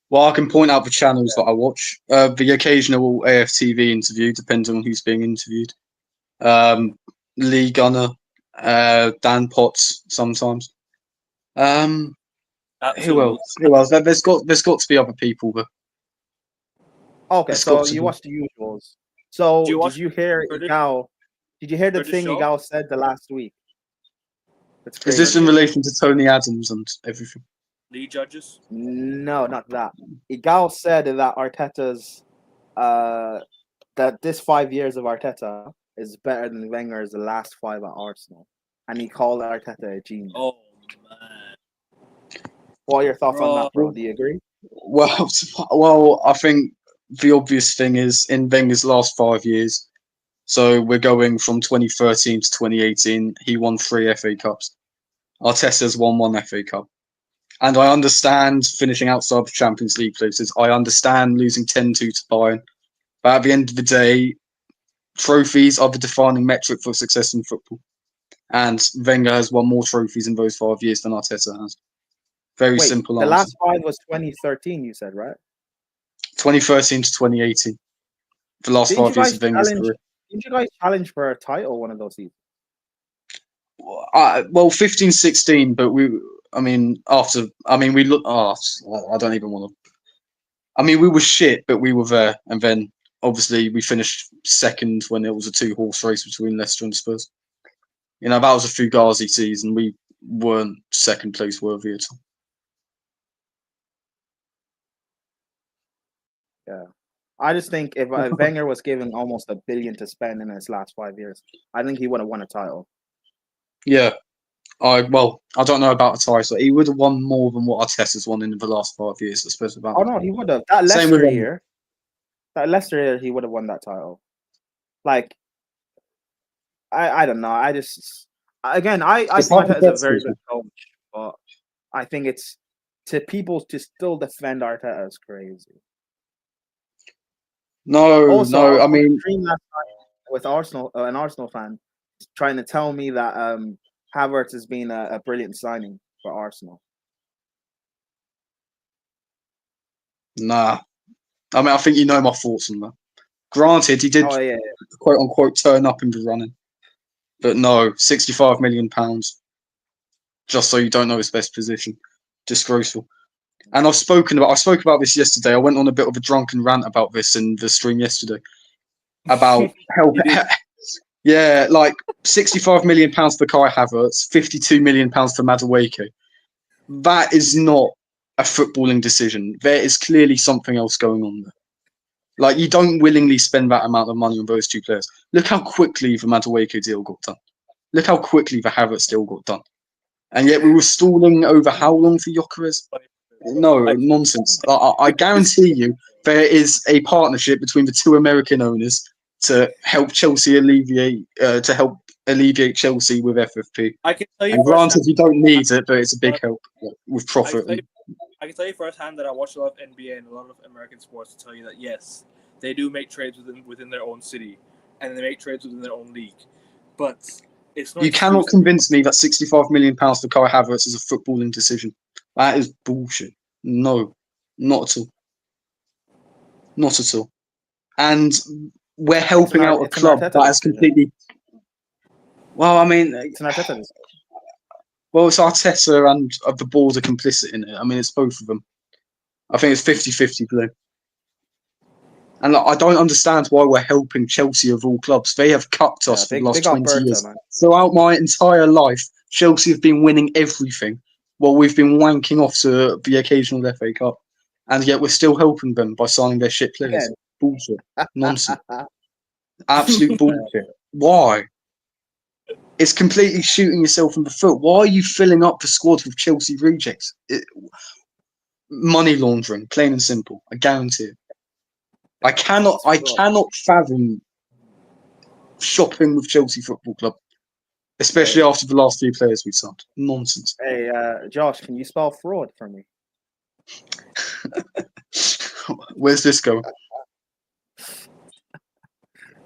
Well, I can point out the channels that I watch. The occasional AFTV interview, depending on who's being interviewed. Lee Gunner, Dan Potts sometimes. Who else? There's got to be other people. But
okay, so you watch the usuals. So did you hear Igal? Did you hear the thing Igal said the last week?
Is this in relation to Tony Adams and everything?
League judges?
No, not that. Igal said that Arteta's that this 5 years of Arteta is better than Wenger's the last 5 at Arsenal, and he called Arteta a genius.
Oh man!
What are your thoughts on that, bro? Do you agree?
Well, I think the obvious thing is in Wenger's last 5 years. So we're going from 2013 to 2018. He won 3 FA Cups. Arteta's won 1 FA Cup. And I understand finishing outside the Champions League places. I understand losing 10-2 to Bayern. But at the end of the day, trophies are the defining metric for success in football. And Wenger has won more trophies in those 5 years than Arteta has. Very simple answer.
The last 5 was 2013, you said, right?
2013 to 2018. The last 5 years of Wenger's career.
Didn't you guys challenge for a title one of those seasons?
Well, 15-16, but we look. I don't even want to. I mean, we were shit, but we were there, and then obviously we finished second when it was a 2-horse race between Leicester and Spurs. That was a Fugazi season. We weren't second place worthy at all.
Yeah, I just think if Wenger was given almost $1 billion to spend in his last 5 years, I think he would have won a title.
Yeah. I don't know about a title. He would have won more than what Arteta's won in the last 5 years, I suppose.
Oh no, he would have. That Leicester year, he would have won that title. Like, I don't know. I think Arteta is a very good coach, but I think it's to people to still defend Arteta is crazy.
No. I mean,
last night with Arsenal, an Arsenal fan trying to tell me that Havertz has been a brilliant signing for Arsenal.
Nah. I mean, I think you know my thoughts on that. Granted, he did quote unquote turn up in the running. But no, £65 million. Just so you don't know his best position. Disgraceful. And I spoke about this yesterday. I went on a bit of a drunken rant about this in the stream yesterday. about help.
You did.
Yeah, like £65 million for Kai Havertz, £52 million for Madueke. That is not a footballing decision. There is clearly something else going on there. Like, you don't willingly spend that amount of money on those two players. Look how quickly the Madueke deal got done. Look how quickly the Havertz deal got done. And yet we were stalling over how long for Gyökeres? No, nonsense. I guarantee you there is a partnership between the two American owners to help Chelsea alleviate Chelsea with FFP.
I can tell you
And granted,
firsthand,
you don't need it, but it's a big help with profit.
I can tell you firsthand that I watch a lot of NBA and a lot of American sports to tell you that yes, they do make trades within their own city, and they make trades within their own league. But it's not.
You cannot convince me that £65 million for Kai Havertz is a footballing decision. That is bullshit. No, not at all. Not at all. And we're helping out a club that has completely. Well, I mean,
It's an Arteta.
well, it's Arteta and the board are complicit in it. I mean, it's both of them. I think it's 50-50 blue. And I don't understand why we're helping Chelsea of all clubs. They have cucked us for the last 20 years. Man. Throughout my entire life, Chelsea have been winning everything while we've been wanking off to the occasional FA Cup. And yet we're still helping them by signing their shit players. Yeah. Bullshit. Nonsense. Absolute bullshit. Why? It's completely shooting yourself in the foot. Why are you filling up the squad with Chelsea rejects? Money laundering, plain and simple. I guarantee it. I cannot fathom shopping with Chelsea Football Club, especially after the last few players we've signed. Nonsense.
Hey, Josh, can you spell fraud for me?
Where's this going?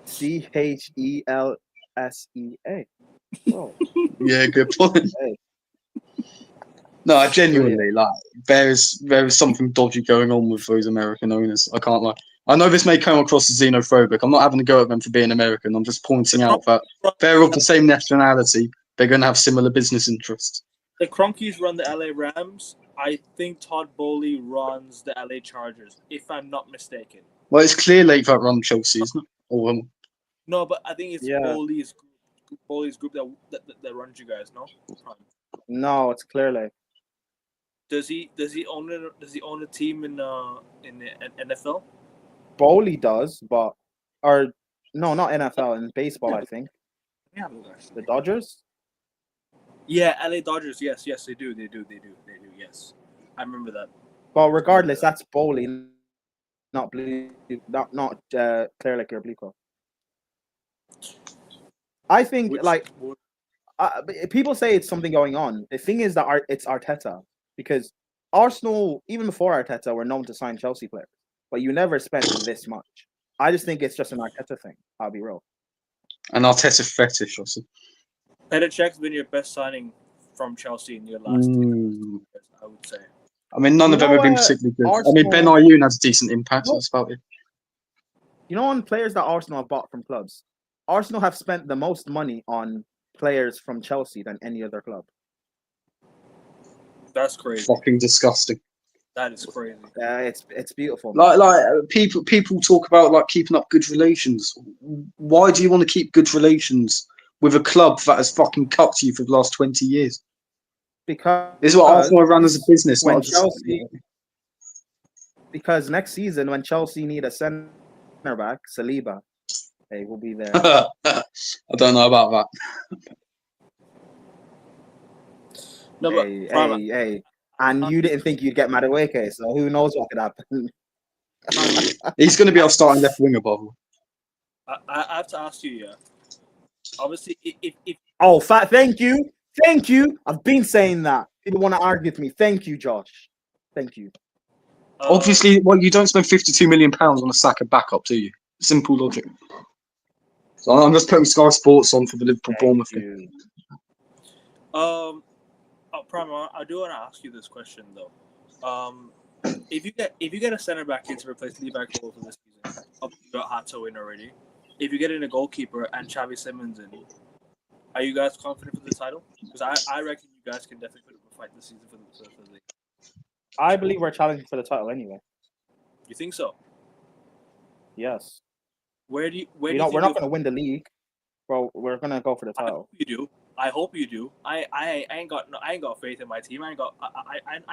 CHELSEA. Oh.
Yeah, good point. Hey. No, genuinely, like there is something dodgy going on with those American owners. I can't lie. I know this may come across as xenophobic. I'm not having to go at them for being American. I'm just pointing out that they're of the same nationality. They're going to have similar business interests.
The Cronkies run the LA Rams. I think Todd Bowley runs the LA Chargers, if I'm not mistaken.
Well, it's Clearlake that run Chelsea, isn't it? Or,
no, but I think it's Bowley's group that runs you guys. No,
no, it's Clearlake.
Does he own a team in the NFL?
Bowley does, but no, not NFL, in baseball, I think.
Yeah,
the Dodgers?
Yeah, LA Dodgers, yes, they do, yes. I remember that.
But regardless, that's Bowley, not Clearlake or Bleeco. I think, people say it's something going on. The thing is that it's Arteta, because Arsenal, even before Arteta, were known to sign Chelsea players. But you never spent this much. I just think it's just an Arteta thing. I'll be real.
An Arteta fetish, also.
Petr Cech's been your best signing from Chelsea in your last 2 years, I would say.
I mean, none of them have been particularly good. Arsenal, I mean, Ben Ayoun has a decent impact. That's about it.
You know, on players that Arsenal have bought from clubs, Arsenal have spent the most money on players from Chelsea than any other club.
That's crazy.
Fucking disgusting.
That is crazy.
It's beautiful.
Like people talk about like keeping up good relations. Why do you want to keep good relations with a club that has fucking cucked you for the last 20 years?
Because
this is what Arsenal run as a business.
When Chelsea, because next season when Chelsea need a centre back, Saliba, hey, we'll be there.
I don't know about that.
No,
hey. And you didn't think you'd get Madueke, so who knows what could happen.
He's going to be our starting left winger, by the way.
I have to ask you, yeah. Obviously, if
thank you. I've been saying that. People want to argue with me. Thank you, Josh. Thank you.
Obviously, well, you don't spend £52 million on a Saka backup, do you? Simple logic. So I'm just putting Sky Sports on for the Liverpool Bournemouth game.
Prime, I do want to ask you this question though. If you get a center back in to replace Lee Bagwell for this season, you got Hato in already. If you get in a goalkeeper and Xavi Simons in, are you guys confident for the title? Because I reckon you guys can definitely put up a fight this season for the league.
I believe we're challenging for the title anyway.
You think so?
Yes.
Where do you
We're
think
not going to win the league, bro. We're going to go for the
I
title.
hope you do. I hope you do. I ain't got faith in my team. I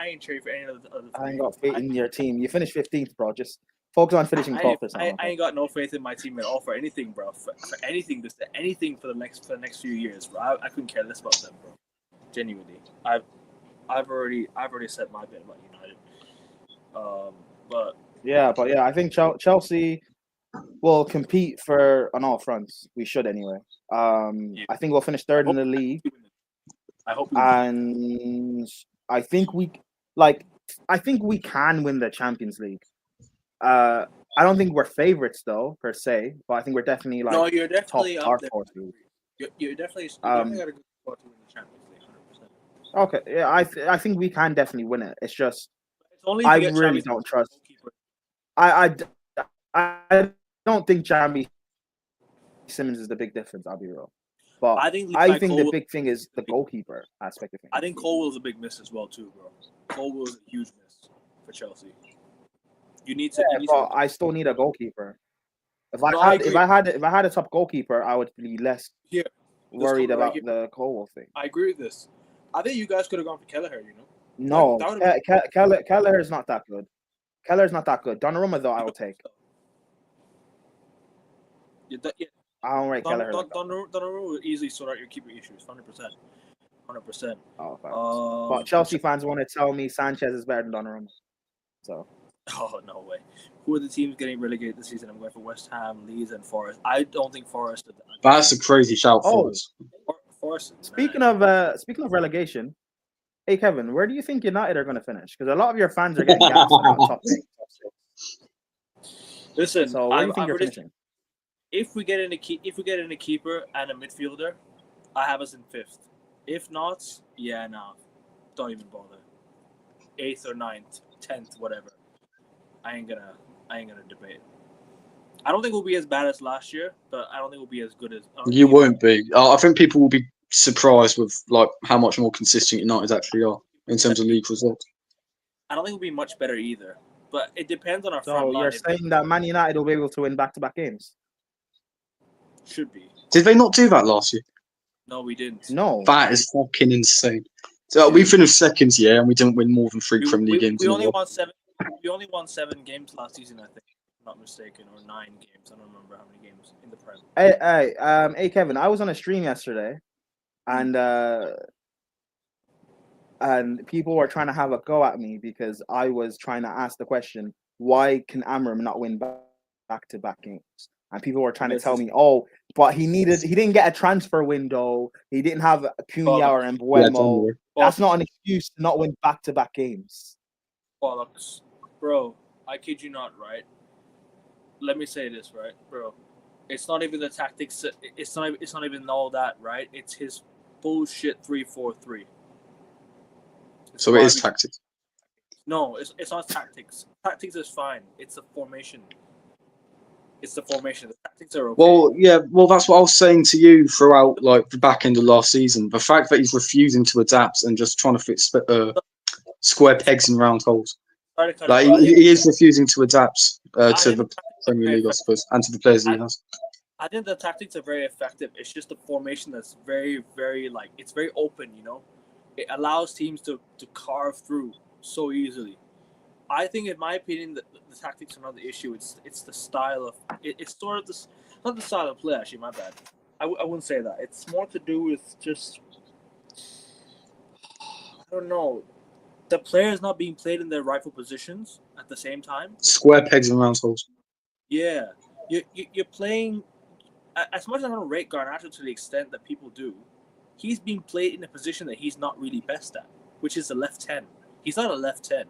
ain't cheering for any of the other.
I ain't got faith in your team. You finished 15th, bro. Just focus on finishing 12th.
I ain't got no faith in my team at all for anything, bro. For anything, anything for the next few years, bro. I couldn't care less about them, bro. Genuinely, I've already said my bit about United. But
yeah, I think Chelsea will compete on all fronts. We should anyway. I think we'll finish third in the league.
I hope.
And I think we can win the Champions League. I don't think we're favorites though per se, but I think we're definitely like
you're definitely
top
up there. You're definitely got a good spot to win the Champions League, 100%.
Okay, yeah, I think we can definitely win it. It's just
It's only
I really don't trust. I don't think Jamie Simmons is the big difference. I'll be real, but I think the big thing is the goalkeeper aspect of things.
I think Colwell's a big miss as well too, bro. Colwell's a huge miss for Chelsea. You need to.
But I still need a goalkeeper. If I had a top goalkeeper, I would be less worried about the Colwell thing.
I agree with this. I think you guys could have gone for Kelleher.
No, Kelleher is not that good. Kelleher's not that good. Donnarumma though, I will take. I don't rate Kelleher.
Donnarumma will easily sort out your keeper issues. 100%.
Oh, but Chelsea fans want to tell me Sanchez is better than Donnarumma. So.
Oh, no way. Who are the teams getting relegated this season? I'm going for West Ham, Leeds, and Forest. I don't think Forest.
That's a crazy shout, Forest.
Forest.
Speaking of relegation, hey Kevin, where do you think United are going to finish? Because a lot of your fans are getting gassed about top 6.
Listen,
so where do you think you're finishing?
If we get in a keeper and a midfielder, I have us in 5th. If not, don't even bother. 8th or 9th, 10th, whatever. I ain't gonna debate. I don't think we'll be as bad as last year, but I don't think we'll be as good as.
You won't be. I think people will be surprised with like how much more consistent United actually are in terms of league results.
I don't think we'll be much better either, but it depends on our front line.
So you're saying that Man United will be able to win back-to-back games?
Should be.
Did they not do that last year?
No, we didn't.
No.
That is fucking insane. So we finished second, and we didn't win more than 3 Premier League games.
We only won 7. We only won 7 games last season, I think. If I'm not mistaken, or 9 games. I don't remember how many games in the Prem.
Hey, Kevin. I was on a stream yesterday, and people were trying to have a go at me because I was trying to ask the question, why can Amram not win back-to-back games? And people were trying to tell me, but he didn't get a transfer window. He didn't have Cunha or Mbeumo. That's not an excuse to not win back-to-back games.
Bollocks. Bro, I kid you not, right? Let me say this, right, bro? It's not even the tactics. It's not even all that, right? It's his bullshit 3-4-3.
So it is tactics.
No, it's not tactics. Tactics is fine. It's the formation. It's the formation. The tactics are okay.
Well, that's what I was saying to you throughout like the back end of last season. The fact that he's refusing to adapt and just trying to fit square pegs in round holes. Like he is refusing to adapt to the Premier League, I suppose, and to the players he has.
I think the tactics are very effective. It's just the formation that's very, very it's very open. It allows teams to carve through so easily. I think, in my opinion, the tactics are not the issue. It's the style of it's sort of not the style of play. Actually, my bad. I wouldn't say that. It's more to do with just I don't know. The players not being played in their rightful positions at the same time.
Square pegs in round holes.
Yeah, you're playing. As much as I don't rate Garnacho to the extent that people do, he's being played in a position that he's not really best at, which is the left 10. He's not a left 10,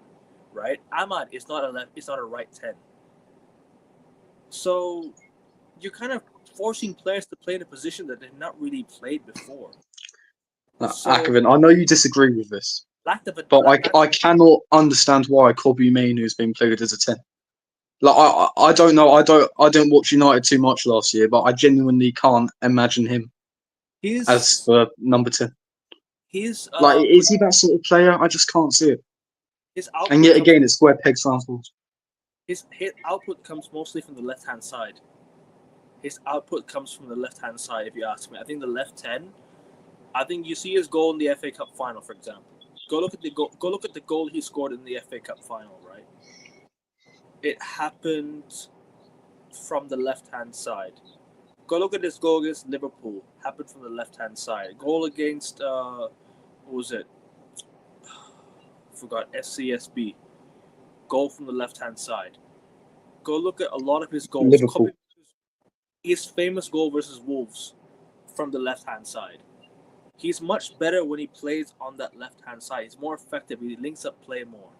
right? Ahmad is not a left. It's not a right 10. So you're kind of forcing players to play in a position that they've not really played before.
Akervin, I know you disagree with this. But I cannot understand why Kobbie Mainoo has been played as a 10. Like I don't know. I don't watch United too much last year, but I genuinely can't imagine him as the number 10.
Is
he that sort of player? I just can't see it. And yet again, it's square pegs round holes.
His output comes mostly from the left-hand side. his output comes from the left-hand side, if you ask me. I think the left 10, I think you see his goal in the FA Cup final, for example. Go look at the goal he scored in the FA Cup final, right? It happened from the left-hand side. Go look at this goal against Liverpool. Happened from the left-hand side. Goal against, what was it? Forgot, SCSB. Goal from the left-hand side. Go look at a lot of his goals.
Liverpool.
His famous goal versus Wolves from the left-hand side. He's much better when he plays on that left-hand side. He's more effective. He links up play more.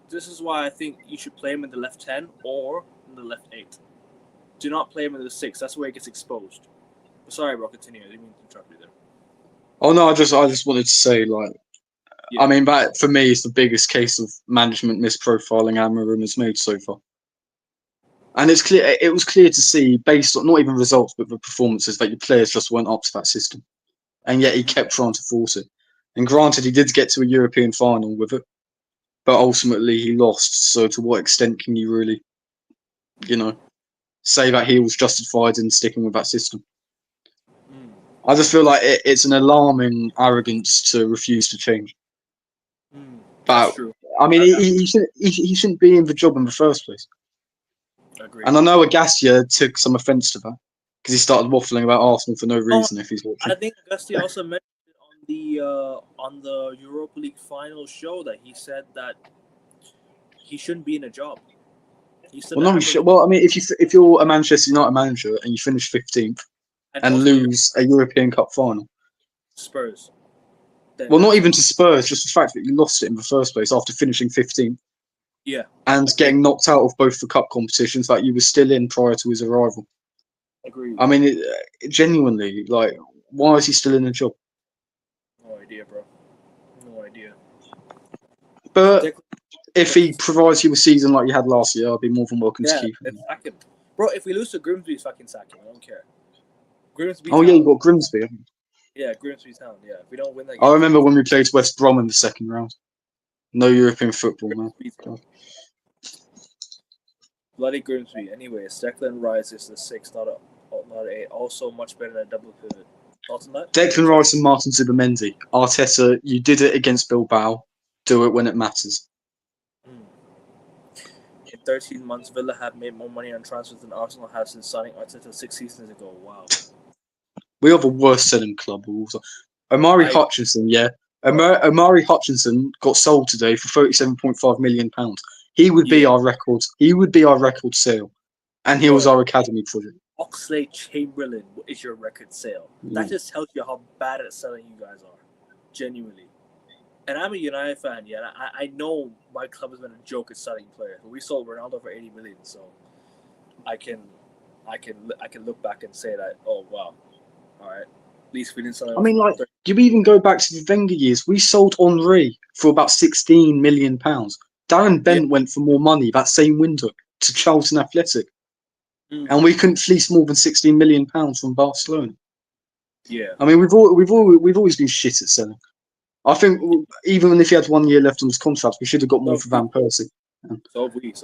This is why I think you should play him in the left 10 or in the left 8. Do not play him in the 6. That's where he gets exposed. Sorry, bro. Continue. I didn't mean to interrupt you there.
Oh no, I just wanted to say, like,
Yeah.
I mean, that for me is the biggest case of management misprofiling Amarim has made so far. And it's clear. It was clear to see, based on not even results, but the performances, that your players just weren't up to that system, and yet he kept trying to force it. And granted, he did get to a European final with it, but ultimately he lost. So, to what extent can you really, say that he was justified in sticking with that system? I just feel like it's an alarming arrogance to refuse to change.
That's true.
I mean, he shouldn't be in the job in the first place.
Agreed.
And I know Agassia took some offence to that because he started waffling about Arsenal for no reason. If he's watching,
I think Agassia also mentioned it on the Europa League final show that he said that he shouldn't be in a job. He said
well, no, well, I mean, if you're a Manchester United manager and you finish 15th and lose a European Cup final,
Spurs.
Well, not even to Spurs, just the fact that you lost it in the first place after finishing 15th.
Yeah.
And getting knocked out of both the cup competitions that you were still in prior to his arrival.
Agreed.
I mean, genuinely, like, why is he still in the job?
No idea, bro. No idea.
But if he provides you a season like you had last year, I'd be more than welcome to keep him.
Sack him. Bro, if we lose to Grimsby, fucking sack him. I don't care. Grimsby.
Oh, yeah, you got Grimsby, haven't you?
Yeah, Grimsby Town. Yeah, if we don't win that game.
I remember when we played West Brom in the second round. No European football, man.
Bloody Grimsby. Anyways, Declan Rice is the 6, not an 8. Also much better than a double pivot. Thoughts on that?
Declan Rice and Martin Zubimendi. Arteta, you did it against Bilbao. Do it when it matters.
In 13 months, Villa have made more money on transfers than Arsenal have since signing Arteta 6 seasons ago. Wow.
We are the worst selling club. Also. Omari Hutchinson, yeah. Omari Hutchinson got sold today for £37.5 million. He would be our record. He would be our record sale, and he was our academy project.
Oxlade-Chamberlain is your record sale. That just tells you how bad at selling you guys are, genuinely. And I'm a United fan, yeah. I know my club has been a joke at selling players, but we sold Ronaldo for 80 million, so I can look back and say that, oh wow, all right. At least we didn't sell.
I mean, like, you even go back to the Wenger years. We sold Henry for about £16 million. Darren Bent went for more money that same window to Charlton Athletic, and we couldn't fleece more than £16 million from Barcelona.
Yeah,
I mean, we've always been shit at selling. I think even if he had 1 year left on his contract, we should have got more for Van Persie.
So have we.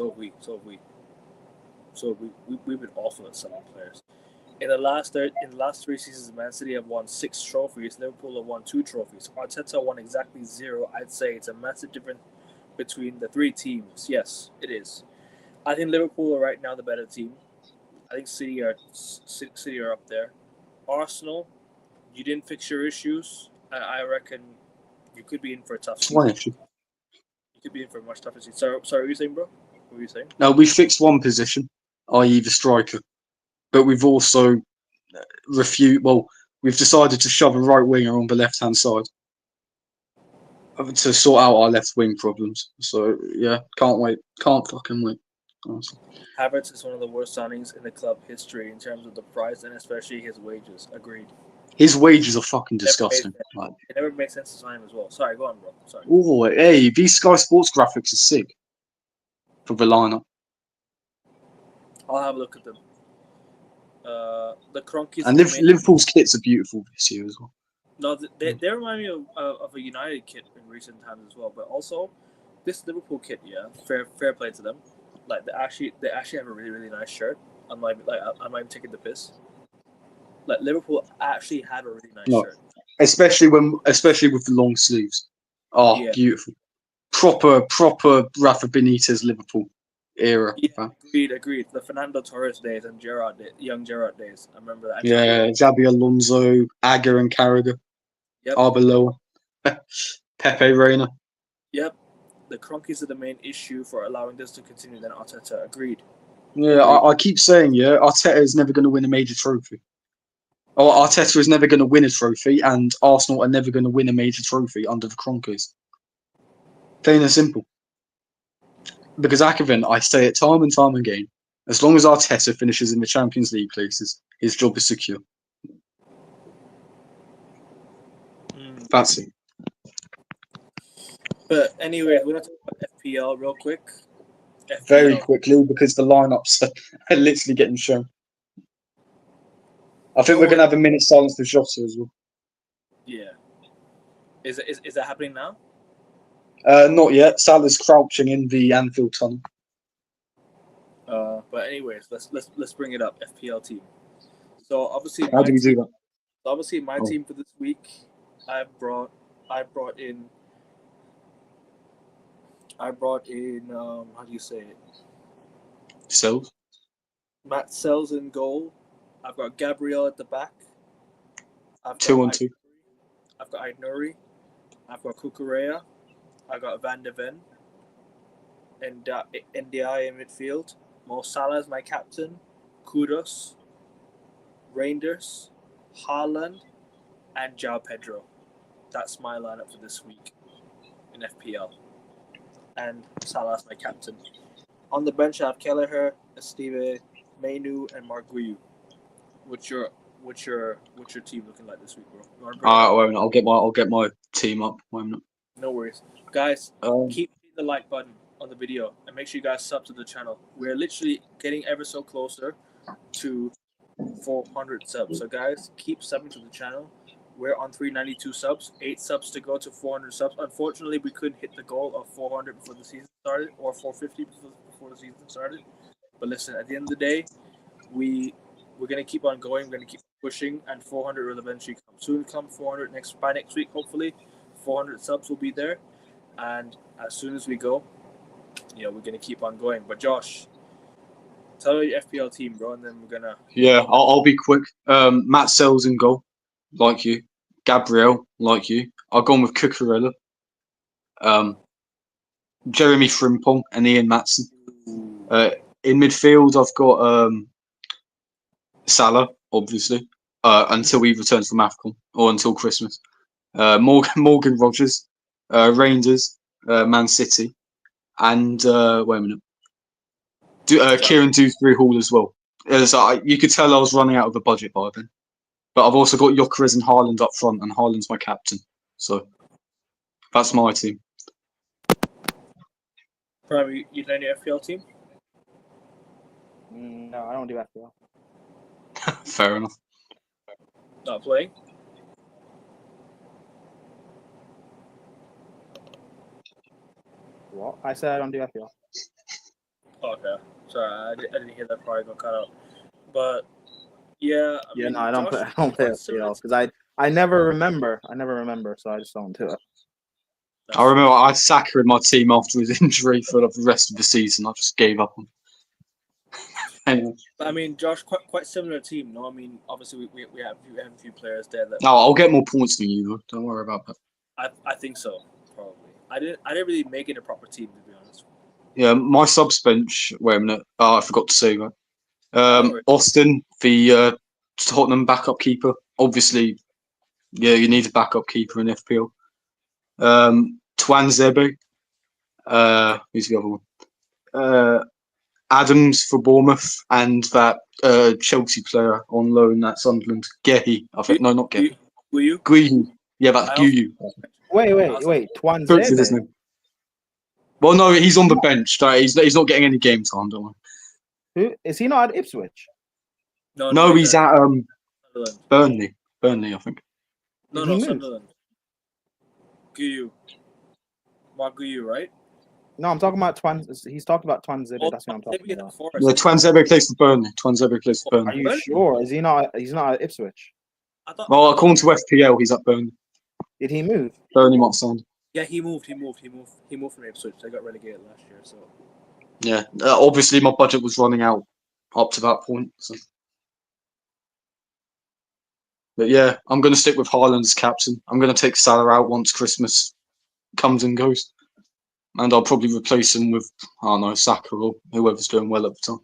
We've been awful at selling players. In the last 3 seasons, Man City have won 6 trophies. Liverpool have won 2 trophies. Arteta won exactly 0. I'd say it's a massive difference between the 3 teams. Yes, it is. I think Liverpool are right now the better team. I think City are up there. Arsenal, you didn't fix your issues. I reckon you could be in for a tough season. You could be in for a much tougher season. Sorry, what were you saying, bro? What were you saying?
No, we fixed one position, i.e. the striker. But we've also we've decided to shove a right winger on the left-hand side to sort out our left wing problems. So, yeah, can't wait. Can't fucking wait. Honestly.
Havertz is one of the worst signings in the club history in terms of the price and especially his wages. Agreed.
His wages are fucking disgusting.
It never makes sense to sign him as well. Sorry, go on, bro. Sorry.
Oh, hey, these Sky Sports graphics are sick for the lineup.
I'll have a look at them. The Kroenkes
and Liverpool's kits are beautiful this year as well.
No, they remind me of a United kit in recent times as well. But also, this Liverpool kit, yeah, fair play to them. Like they actually have a really really nice shirt. I'm not even taking the piss. Like Liverpool actually have a really nice
No.
shirt.
Especially with the long sleeves. Oh,
Yeah.
beautiful. Proper Rafa Benitez Liverpool era.
Yeah, agreed. The Fernando Torres days and young Gerrard days. I remember that. And
Yeah, Xabi Alonso, Agger and Carragher,
Yep.
Arbeloa, Pepe Reina.
Yep. The Cronkies are the main issue for allowing this to continue. Then Arteta agreed.
Yeah, I keep saying, Arteta is never going to win a major trophy. Or Arteta is never going to win a trophy, and Arsenal are never going to win a major trophy under the Kroenkes. Plain and simple. Because Akervin, I say it time and time again, as long as Arteta finishes in the Champions League places, his job is secure. That's it.
But anyway, we're going to talk about FPL real quick.
Very quickly, because the lineups are literally getting shown. I think we're going to have a minute silence for Jota as well.
Yeah. Is that happening now?
Not yet. Salah's crouching in the Anfield tunnel.
But anyways, let's bring it up. FPL team. So obviously,
how do we do that?
Obviously, my team for this week, I brought in. How do you say it?
Sells.
Matt Sells in goal. I've got Gabriel at the back. I've got
2-on-2.
I've got Aït-Nouri. I've got Cucurella. I've got Van de Ven. And Ndiaye in midfield. Mo Salah is my captain. Kudos. Reinders. Haaland. And João Pedro. That's my lineup for this week in FPL. And Salah's my captain. On the bench, I have Kelleher, Esteve, Mainu, and Mark Guiu. What's your team looking like this week, bro?
I'll get my team up.
No worries, guys. Keep hitting the like button on the video and make sure you guys sub to the channel. We're literally getting ever so closer to 400 subs. So guys, keep subbing to the channel. We're on 392 subs, 8 subs to go to 400 subs. Unfortunately, we couldn't hit the goal of 400 before the season started, or 450 before the season started. But listen, at the end of the day, we're gonna keep on going. We're gonna keep pushing, and 400 will eventually come. Soon come 400 by next week. Hopefully, 400 subs will be there, and as soon as we go, we're gonna keep on going. But Josh, tell your FPL team, bro, and then we're gonna.
Yeah, I'll be quick. Matt Sells in goal, like you. Gabriel, like you. I've gone with Cucurella. Jeremy Frimpong and Ian Maatsen. In midfield, I've got Salah, obviously, until he returns from AFCON or until Christmas. Morgan Rogers, Rangers, Man City, and wait a minute, Kieran Dewsbury Hall as well. So you could tell I was running out of the budget by then. But I've also got Gyökeres and Haaland up front, and Haaland's my captain. So that's my team.
Prime, you know your FPL team?
No, I don't do FPL.
Fair enough.
Not playing?
What? I said I don't do FPL.
Okay. Sorry, I didn't hear that part. Got cut out. But yeah.
I don't play FPL because I never remember. So I just don't do it.
I remember I had Saka in my team after his injury for the rest of the season. I just gave up on. Anyway.
I mean, Josh, quite similar team, no? I mean, obviously we have a few players there that.
No, I'll get more points than you. Though. Don't worry about that.
I think so, probably. I didn't really make it a proper team, to be honest.
Yeah, my subs bench. Wait a minute. I forgot to say that. Austin, the Tottenham backup keeper. Obviously, yeah, you need a backup keeper in FPL. Tuanzebe. Who's the other one? Adams for Bournemouth, and that Chelsea player on loan at Sunderland, Gehi. I think not Gehi. Guiu. Yeah, that's Guiu.
Wait. Tuanzebe.
Well, no, he's on the bench. He's not getting any game time. Don't worry.
Who is he? Not at Ipswich.
No, he's at Burnley. Burnley, I think.
No, Sunderland. Guiu. Mark Guiu, right?
No, I'm talking about Twan. He's talking about Twanzebe. That's what I'm talking
Maybe
about.
Yeah, Twanzebe plays for Burnley. Twanzebe plays for
Are
Burnley.
you sure? Is he not? He's not at Ipswich.
Well, according to FPL, he's at Burnley.
Did he move?
Burnley might sign.
Yeah, he moved from Ipswich. They got relegated last year, so.
Yeah, obviously my budget was running out up to that point. So. But yeah, I'm going to stick with Haaland as captain. I'm going to take Salah out once Christmas comes and goes. And I'll probably replace him with, I don't know, Saka or whoever's doing well at the time.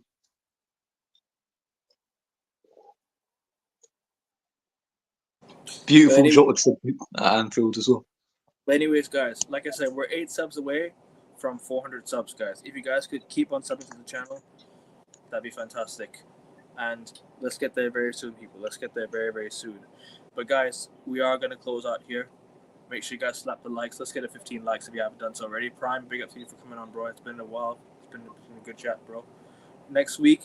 Beautiful jotted tribute at Anfield as well.
But anyways, guys, like I said, we're 8 subs away from 400 subs, guys. If you guys could keep on subbing to the channel, that'd be fantastic. And let's get there very soon, people. Let's get there very, very soon. But guys, we are going to close out here. Make sure you guys slap the likes. Let's get 15 likes if you haven't done so already. Prime, big up to you for coming on, bro. It's been a while. It's been a good chat, bro. Next week,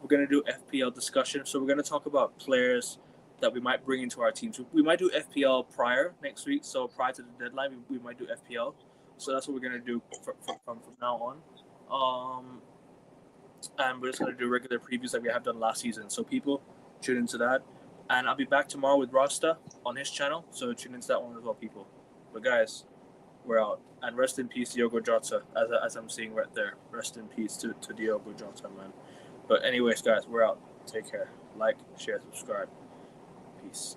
we're going to do FPL discussion. So we're going to talk about players that we might bring into our team. So we might do FPL prior next week. So prior to the deadline, we might do FPL. So that's what we're going to do from now on. And we're just going to do regular previews like we have done last season. So people, tune into that. And I'll be back tomorrow with Rasta on his channel. So tune into that one as well, people. But guys, we're out. And rest in peace, Diogo Jota, as I'm seeing right there. Rest in peace to Diogo Jota, man. But anyways, guys, we're out. Take care. Like, share, subscribe. Peace.